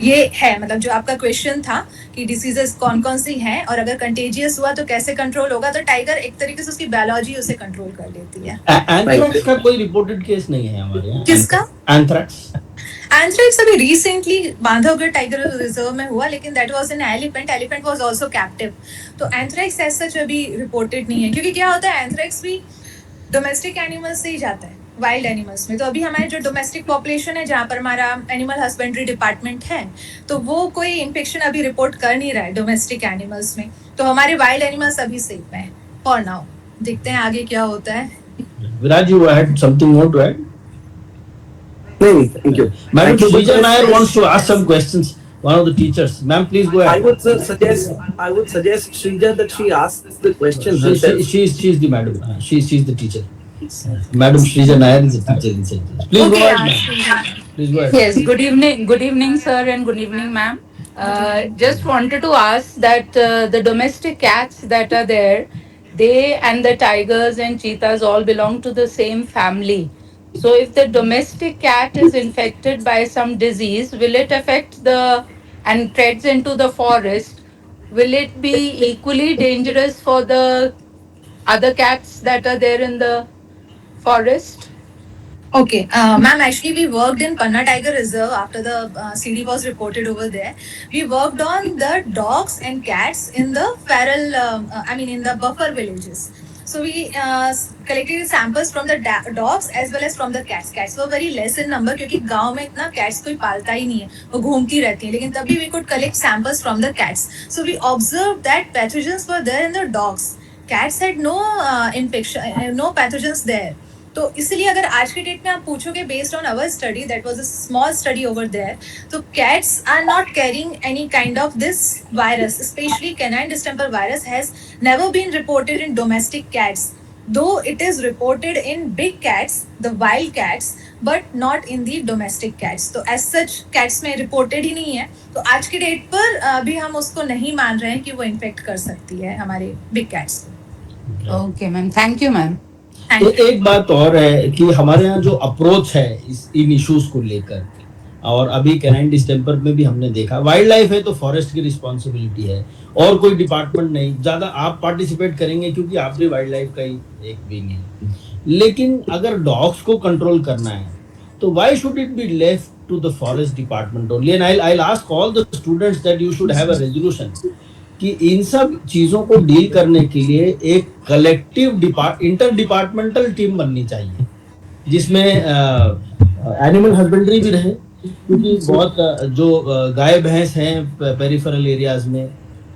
ये है मतलब जो आपका क्वेश्चन था कि डिसीजेस कौन कौन सी हैं, और अगर कंटेजियस हुआ तो कैसे कंट्रोल होगा। तो टाइगर एक तरीके से उसकी बायोलॉजी उसे कंट्रोल कर लेती है।
एंथ्रैक्स का कोई रिपोर्टेड केस नहीं है हमारे यहाँ।
किसका?
एंथ्रैक्स।
एंथ्रैक्स अभी रिसेंटली बांधवगढ़ टाइगर रिजर्व में हुआ, लेकिन that was an elephant. Elephant was also captive. तो एंथ्रैक्स एज सच अभी रिपोर्टेड नहीं है, क्योंकि क्या होता है, एंथ्रैक्स भी डोमेस्टिक एनिमल्स से ही जाता है, वाइल्ड एनिमल्स में। तो अभी हमारे जो डोमेस्टिक पॉपुलेशन है, जहाँ पर हमारा एनिमल हस्बेंड्री डिपार्टमेंट है, तो वो कोई इन्फेक्शन अभी रिपोर्ट कर नहीं रहा है डोमेस्टिक एनिमल्स में। तो हमारे वाइल्ड एनिमल्स अभी सेफ हैं फॉर नाउ। देखते हैं आगे क्या होता है।
Viraj, you had something more to add?
No, thank you.
Madam
Thank you.
Shrija Nair wants to ask some questions. One of the teachers. Ma'am, please go ahead.
I would suggest Shrija that she asks the question herself.
She's the madam. She's the teacher. Madam Shrija Nair is a teacher in St. Louis. Please go ahead, ma'am. Please go ahead.
Yes, good evening, sir, and good evening, ma'am. Just wanted to ask that the domestic cats that are there, they and the tigers and cheetahs all belong to the same family. So if the domestic cat is infected by some disease, will it affect and treads into the forest? Will it be equally dangerous for the other cats that are there in the forest?
Okay, ma'am, actually, we worked in Panna Tiger Reserve after the CD was reported over there. We worked on the dogs and cats in the feral, in the buffer villages. So we collected samples from the dogs as well as from the cats. Cats were very less in number क्योंकि गांव में इतना cats कोई पालता ही नहीं है, वो घूमती रहती हैं. लेकिन तभी we could collect samples from the cats. So we observed that pathogens were there in the dogs. Cats had no infection, no pathogens there. तो इसलिए अगर आज के डेट में आप पूछोगे based on our study that was a small study over there, तो cats are not carrying any kind of this virus. Specially canine distemper virus has never been reported in domestic cats, though it is reported in big cats, the wild cats, but not in the domestic cats. तो as such cats में reported ही नहीं है. तो आज के date पर अभी हम उसको नहीं मान रहे हैं कि वो इन्फेक्ट कर सकती है हमारे बिग कैट्स को.
Okay ma'am, thank you ma'am.
तो एक बात और है कि हमारे यहाँ जो अप्रोच है इन इश्यूज को लेकर, और अभी कैनाइन डिस्टेंपर में भी हमने देखा, वाइल्ड लाइफ है तो फॉरेस्ट की रिस्पॉन्सिबिलिटी है और कोई डिपार्टमेंट नहीं. ज्यादा आप पार्टिसिपेट करेंगे क्योंकि आप भी वाइल्ड लाइफ का ही एक विंग है. लेकिन अगर डॉग्स को कंट्रोल करना है तो why should it be left to the forest department only? And I will ask all the students that you should have a resolution कि इन सब चीजों को डील करने के लिए एक कलेक्टिव इंटर डिपार्टमेंटल टीम बननी चाहिए, जिसमें एनिमल हस्बेंड्री भी रहे, क्योंकि बहुत जो गाय भैंस हैं पेरिफेरल एरियाज में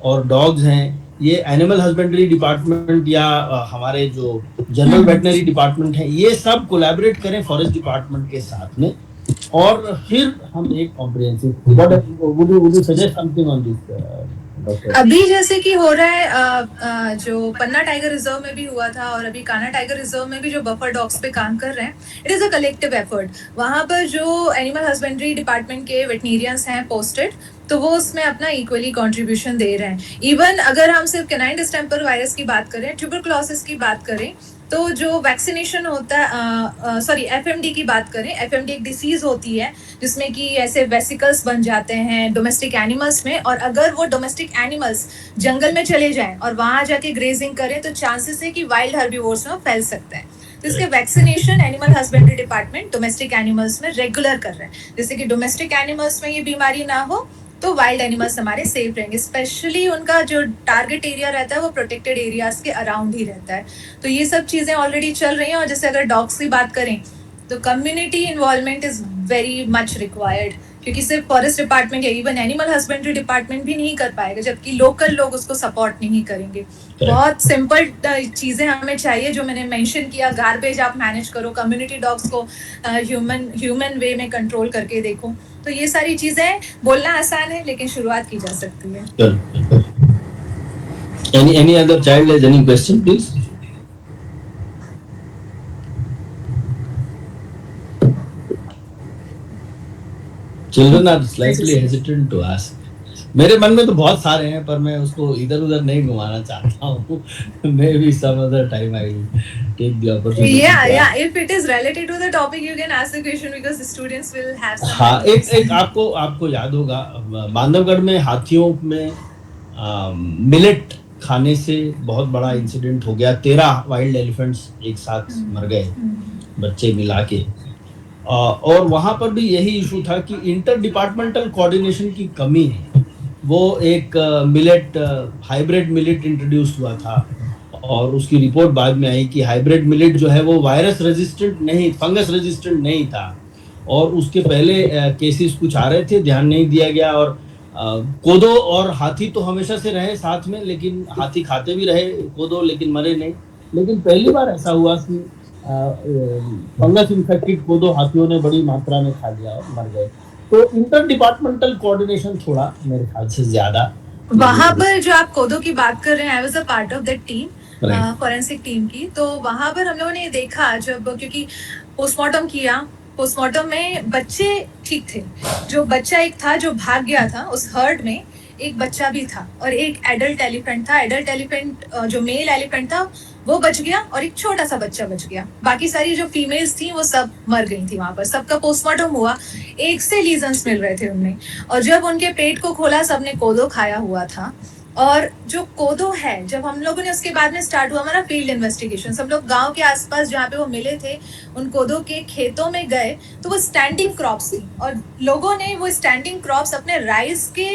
और डॉग्स हैं, ये एनिमल हस्बेंड्री डिपार्टमेंट या हमारे जो जनरल वेटनरी डिपार्टमेंट है, ये सब कोलैबोरेट करें फॉरेस्ट डिपार्टमेंट के साथ में, और फिर हम एक comprehensive. would you suggest something on this?
अभी जैसे कि हो रहा है जो पन्ना टाइगर रिजर्व में भी हुआ था और अभी कान्हा टाइगर रिजर्व में भी जो बफर डॉग्स पे काम कर रहे हैं, it is a collective effort. वहां पर जो एनिमल हस्बेंड्री डिपार्टमेंट के वेटनेरियंस हैं पोस्टेड, तो वो उसमें अपना इक्वली कंट्रीब्यूशन दे रहे हैं. इवन अगर हम सिर्फ कैनाइन डिस्टेंपर वायरस की बात करें, ट्यूबरक्लोसिस की बात करें, तो जो वैक्सीनेशन होता है, सॉरी एफएमडी की बात करें, एफएमडी एक डिसीज होती है जिसमें कि ऐसे वेसिकल्स बन जाते हैं डोमेस्टिक एनिमल्स में, और अगर वो डोमेस्टिक एनिमल्स जंगल में चले जाएं और वहां जाके ग्रेजिंग करें तो चांसेस है कि वाइल्ड हर्बीवोर्स में फैल सकते हैं. तो इसके vaccination animal husbandry department domestic animals में रेगुलर कर रहे हैं, जैसे कि डोमेस्टिक एनिमल्स में ये बीमारी ना हो तो वाइल्ड एनिमल्स हमारे सेफ रहेंगे. स्पेशली उनका जो टारगेट एरिया रहता है वो प्रोटेक्टेड एरियाज के अराउंड ही रहता है. तो ये सब चीजें ऑलरेडी चल रही हैं. और जैसे अगर डॉग्स की बात करें तो community involvement is very much required, क्योंकि सिर्फ फॉरेस्ट डिपार्टमेंट या इवन एनिमल हस्बेंड्री डिपार्टमेंट भी नहीं कर पाएगा जबकि लोकल लोग उसको सपोर्ट नहीं करेंगे. बहुत सिंपल चीजें हमें चाहिए जो मैंने मेंशन किया. गार्बेज आप मैनेज करो, कम्युनिटी डॉग्स को ह्यूमन वे में कंट्रोल करके देखो. तो ये सारी चीजें बोलना आसान है लेकिन शुरुआत की जा सकती है.
Any other child has any question, please? Children are slightly hesitant to ask. मेरे मन में तो बहुत सारे हैं पर मैं उसको इधर उधर नहीं घुमाना चाहता हूँ. Maybe some other time I will take the opportunity.
Yeah. If it is related to the topic, you can ask the question because the students will have some.
हाँ, एक आपको याद होगा बांधवगढ़ में हाथियों में मिलेट खाने से बहुत बड़ा इंसिडेंट हो गया. 13 वाइल्ड एलिफेंट्स एक साथ मर गए, बच्चे मिला के. और वहां पर भी यही इशू था कि इंटर डिपार्टमेंटल कोऑर्डिनेशन की कमी है. वो एक मिलेट हाइब्रिड मिलेट इंट्रोड्यूस हुआ था और उसकी रिपोर्ट बाद में आई कि हाइब्रिड मिलेट जो है वो वायरस रेजिस्टेंट नहीं, फंगस रेजिस्टेंट नहीं था. और उसके पहले केसेस कुछ आ रहे थे, ध्यान नहीं दिया गया. और कोदो और हाथी तो हमेशा से रहे साथ में, लेकिन हाथी खाते भी रहे कोदो लेकिन मरे नहीं. लेकिन पहली बार ऐसा हुआ कि फंगस इन्फेक्टेड कोदो हाथियों ने बड़ी मात्रा में खा लिया और मर गए. तो इंटर डिपार्टमेंटल कोऑर्डिनेशन थोड़ा मेरे ख्याल से ज्यादा.
वहां पर जो आप कोदो की बात कर रहे हैं, I was a part of that team, forensic team की. तो वहां पर हम लोगों ने देखा जब, क्योंकि पोस्टमार्टम किया, पोस्टमार्टम में बच्चे ठीक थे. जो बच्चा एक था जो भाग गया था, उस हर्ड में एक बच्चा भी था और एक एडल्ट एलिफेंट था. एडल्ट एलिफेंट जो मेल एलिफेंट था वो बच गया और एक छोटा सा बच्चा बच गया. बाकी सारी जो फीमेल्स थी वो सब मर गई थी. वहां पर सबका पोस्टमार्टम हुआ, एक से लीजन्स मिल रहे थे उनमें. और जब उनके पेट को खोला, सबने कोदो खाया हुआ था और जो कोदो है, जब हम लोगों ने उसके बाद में स्टार्ट हुआ हमारा फील्ड इन्वेस्टिगेशन, सब लोग गांव के आसपास जहाँ पे वो मिले थे उन कोदो के खेतों में गए, तो वो स्टैंडिंग क्रॉप्स थी और लोगों ने वो स्टैंडिंग क्रॉप्स अपने राइस के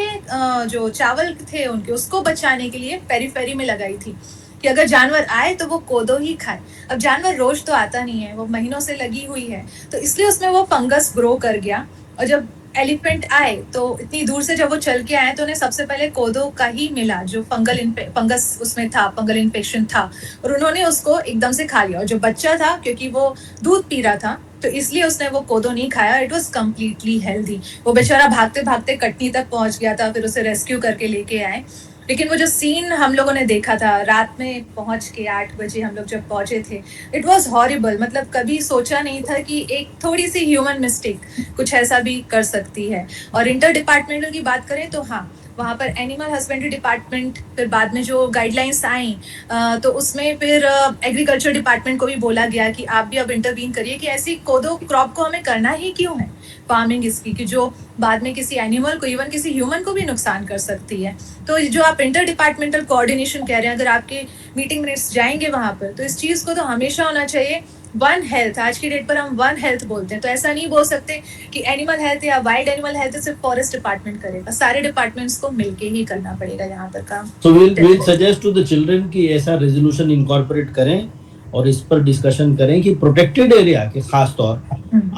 जो चावल थे उनके, उसको बचाने के लिए पेरीफेरी में लगाई थी कि अगर जानवर आए तो वो कोदो ही खाए। अब जानवर रोज तो आता नहीं है, वो महीनों से लगी हुई है, तो इसलिए उसमें वो फंगस ग्रो कर गया। और जब एलिफेंट आए तो इतनी दूर से जब वो चल के आए तो उन्हें सबसे पहले कोदो का ही मिला, जो फंगस उसमें था, फंगल इन्फेक्शन था, और उन्होंने उसको एकदम से खा लिया। और जो बच्चा था, क्योंकि वो दूध पी रहा था, तो इसलिए उसने वो कोदो नहीं खाया। It was completely healthy. वो बेचारा भागते भागते कटनी तक पहुंच गया था, फिर उसे रेस्क्यू करके लेके आए। लेकिन वो जो सीन हम लोगों ने देखा था रात में पहुंच के 8 बजे हम लोग जब पहुंचे थे, इट वॉज हॉरिबल। मतलब कभी सोचा नहीं था कि एक थोड़ी सी ह्यूमन मिस्टेक कुछ ऐसा भी कर सकती है। और इंटर डिपार्टमेंटल की बात करें तो हाँ, वहाँ पर एनिमल हस्बेंड्री डिपार्टमेंट, फिर बाद में जो गाइडलाइंस आई तो उसमें फिर एग्रीकल्चर डिपार्टमेंट को भी बोला गया कि आप भी अब इंटरवीन करिए कि ऐसी कोदो क्रॉप को हमें करना ही क्यों है फार्मिंग इसकी, कि जो बाद में किसी एनिमल को, इवन किसी ह्यूमन को भी नुकसान कर सकती है। तो जो आप इंटर डिपार्टमेंटल कोऑर्डिनेशन कह रहे हैं, अगर आपके मीटिंग मिनट्स जाएंगे वहां पर, तो इस चीज को तो हमेशा होना चाहिए वन हेल्थ। आज की डेट पर हम वन हेल्थ बोलते हैं, तो ऐसा नहीं बोल सकते कि एनिमल हेल्थ या वाइल्ड एनिमल हेल्थ सिर्फ फॉरेस्ट डिपार्टमेंट करेगा, सारे डिपार्टमेंट्स को मिलके ही करना पड़ेगा यहाँ पर काम।
So we'll suggest to the children कि ऐसा रेजोल्यूशन इनकॉर्पोरेट करें और इस पर डिस्कशन करें कि प्रोटेक्टेड एरिया के खास तौर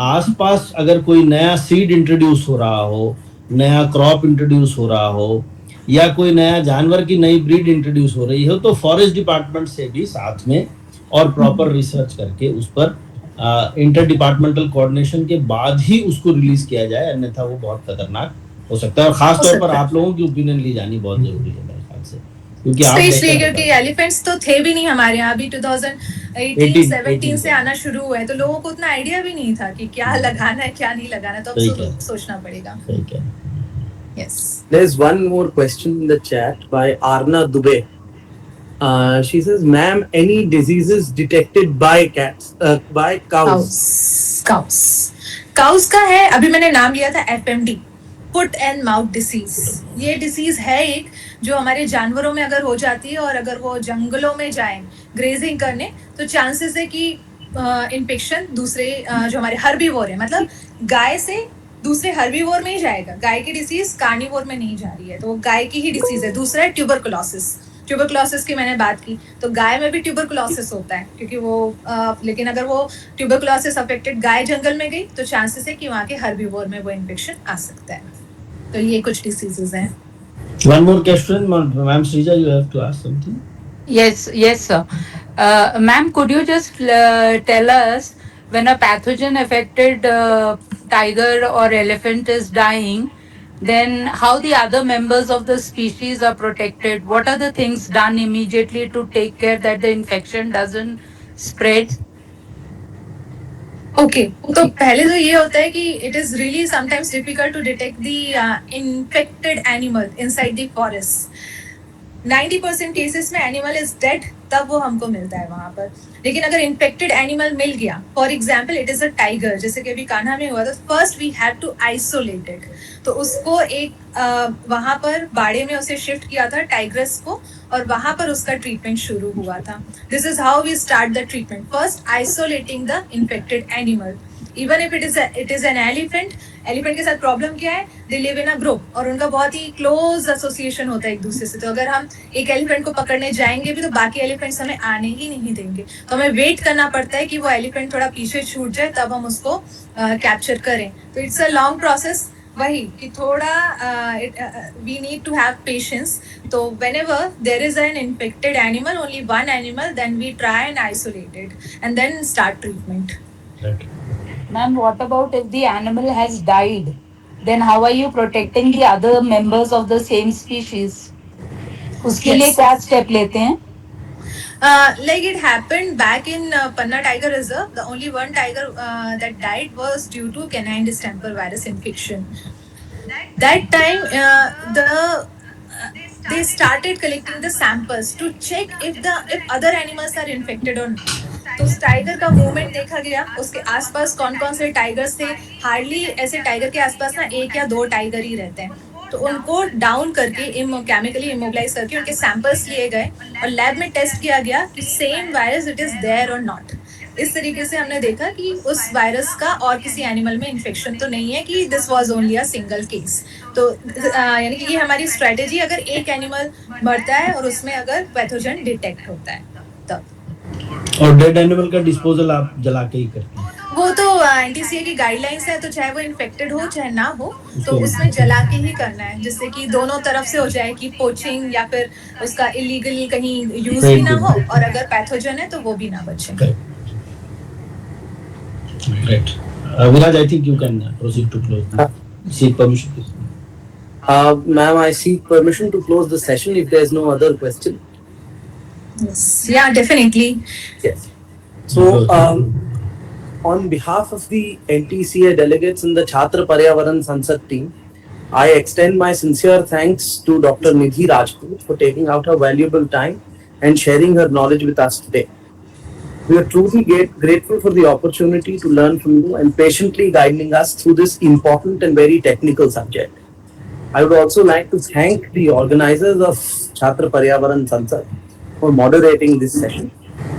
आसपास अगर कोई नया सीड इंट्रोड्यूस हो रहा हो, नया क्रॉप इंट्रोड्यूस हो रहा हो, या कोई नया जानवर की नई ब्रीड इंट्रोड्यूस हो रही हो, तो फॉरेस्ट डिपार्टमेंट से भी साथ में और प्रॉपर रिसर्च करके उस पर इंटर डिपार्टमेंटल कोऑर्डिनेशन के बाद ही उसको रिलीज किया जाए, अन्यथा वो बहुत खतरनाक हो सकता है। और खास तौर पर आप लोगों की ओपिनियन ली जानी बहुत जरूरी है मेरे ख्याल से, क्योंकि
स्पेशली क्योंकि एलिफेंट्स तो थे भी नहीं हमारे यहाँ, अभी 2018-17 से आना शुरू हुआ है, तो लोगों को उतना आइडिया भी नहीं था कि क्या लगाना है क्या नहीं लगाना, तो अब सोचना पड़ेगा। Yes.
There's one more question in the chat by Arna Dubey. She says, "Ma'am, any diseases detected by cats, by cows?"
Cows का है, अभी मैंने नाम लिया था FMD, foot and mouth disease. ये डिसीज है एक जो हमारे जानवरों में अगर हो जाती है और अगर वो जंगलों में जाए ग्रेजिंग करने, तो चांसेस है कि इन्फेक्शन दूसरे जो हमारे हर्बीवोर है, मतलब गाय से दूसरे हर्बीवोर में ही जाएगा। गाय की डिसीज कार्निवोर में नहीं जा रही है, तो वो गाय की ही डिसीज है। दूसरा है ट्यूबरकुलोसिस की मैंने बात की, तो गाय में भी ट्यूबरकुलोसिस होता है, क्योंकि वो लेकिन अगर वो ट्यूबरकुलोसिस अफेक्टेड गाय जंगल में गई तो चांसेस है कि वहाँ के हर्बीवोर में वो इन्फेक्शन आ सकता है। तो ये कुछ डिसीजेस हैं।
One more question, ma'am Srija, you have to ask something.
Yes, sir. Ma'am, could you just tell us, when a pathogen affected tiger or elephant is dying, then how the other members of the species are protected? What are the things done immediately to take care that the infection doesn't spread?
Okay, तो पहले तो ये होता है कि it is really sometimes difficult to detect the infected animal inside the forest. 90% cases में animal is dead, तब वो हमको मिलता है वहां पर। लेकिन अगर इन्फेक्टेड एनिमल मिल गया, for example it is a tiger, जैसे कि अभी कान्हा में हुआ था, first we had to isolate it. तो उसको एक वहां पर बाड़े में उसे शिफ्ट किया था टाइग्रस को, और वहां पर उसका ट्रीटमेंट शुरू हुआ था। This is how we start the treatment, first isolating the infected animal. Even if it is an elephant के साथ प्रॉब्लम क्या है, they live in a group और उनका बहुत ही क्लोज एसोसिएशन होता है एक दूसरे से। तो अगर हम एक एलिफेंट को पकड़ने जाएंगे भी तो बाकी एलिफेंट्स हमें आने ही नहीं देंगे, तो हमें वेट करना पड़ता है कि वो एलिफेंट थोड़ा पीछे छूट जाए, तब हम उसको कैप्चर करें। तो इट्स अ लॉन्ग प्रोसेस, वही कि थोड़ा we need to have patience. तो whenever there is an infected animal, only one animal, then we try and isolate it and then start treatment.
Ma'am, what about if the animal has died? Then how are you protecting the other members of the same species? उसके लिए क्या step लेते हैं?
Like it happened back in Panna Tiger Reserve. The only one tiger that died was due to canine distemper virus infection. That time, they started collecting the samples to check if other animals are infected or not. तो उस tiger का movement देखा गया, उसके आसपास कौन कौन से टाइगर्स थे। हार्डली ऐसे टाइगर के आसपास ना 1 या 2 टाइगर ही रहते हैं। तो उनको डाउन करके केमिकली इमोबिलाइज करके उनके सैंपल्स लिए गए और लैब में टेस्ट किया गया कि same virus it is there और नॉट। इस तरीके से हमने देखा कि उस वायरस का और किसी एनिमल में इन्फेक्शन तो नहीं है, कि this was only a single case. तो यानी कि ये हमारी स्ट्रेटेजी, अगर एक एनिमल मरता है और उसमें अगर पैथोजन डिटेक्ट होता है तब।
और डेड एनिमल का डिस्पोजल आप जला के ही करते हैं?
वो तो एनटीसीए की गाइडलाइंस है, तो चाहे वो इन्फेक्टेड हो चाहे ना हो, तो उसमें जला के ही करना है, जिससे कि दोनों तरफ से हो जाए कि पोचिंग या फिर उसका इलीगल कहीं यूज भी ना हो, और अगर पैथोजन है तो वो भी ना बचे।
Great. Viraj, I think you can proceed to close. Seek permission, please.
Ma'am, I seek permission to close the session if there is no other question.
Yes. Yeah, definitely.
Yes. So, on behalf of the NTCA delegates and the Chhatra Paryavaran Sansad team, I extend my sincere thanks to Dr. Nidhi Rajput for taking out her valuable time and sharing her knowledge with us today. We are truly grateful for the opportunity to learn from you and patiently guiding us through this important and very technical subject. I would also like to thank the organizers of Chhatra Paryavaran Sansad for moderating this session.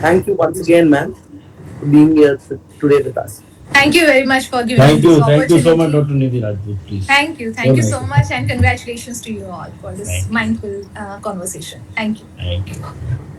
Thank you once again, ma'am, for being here today with us.
Thank you very much for giving
Thank
me
you.
this
Thank you so much,
opportunity.
Dr. Nidhi Rajput, please.
Thank you. Thank you so much, and congratulations to you all for this
Thank you.
mindful conversation. Thank you.
Thank you.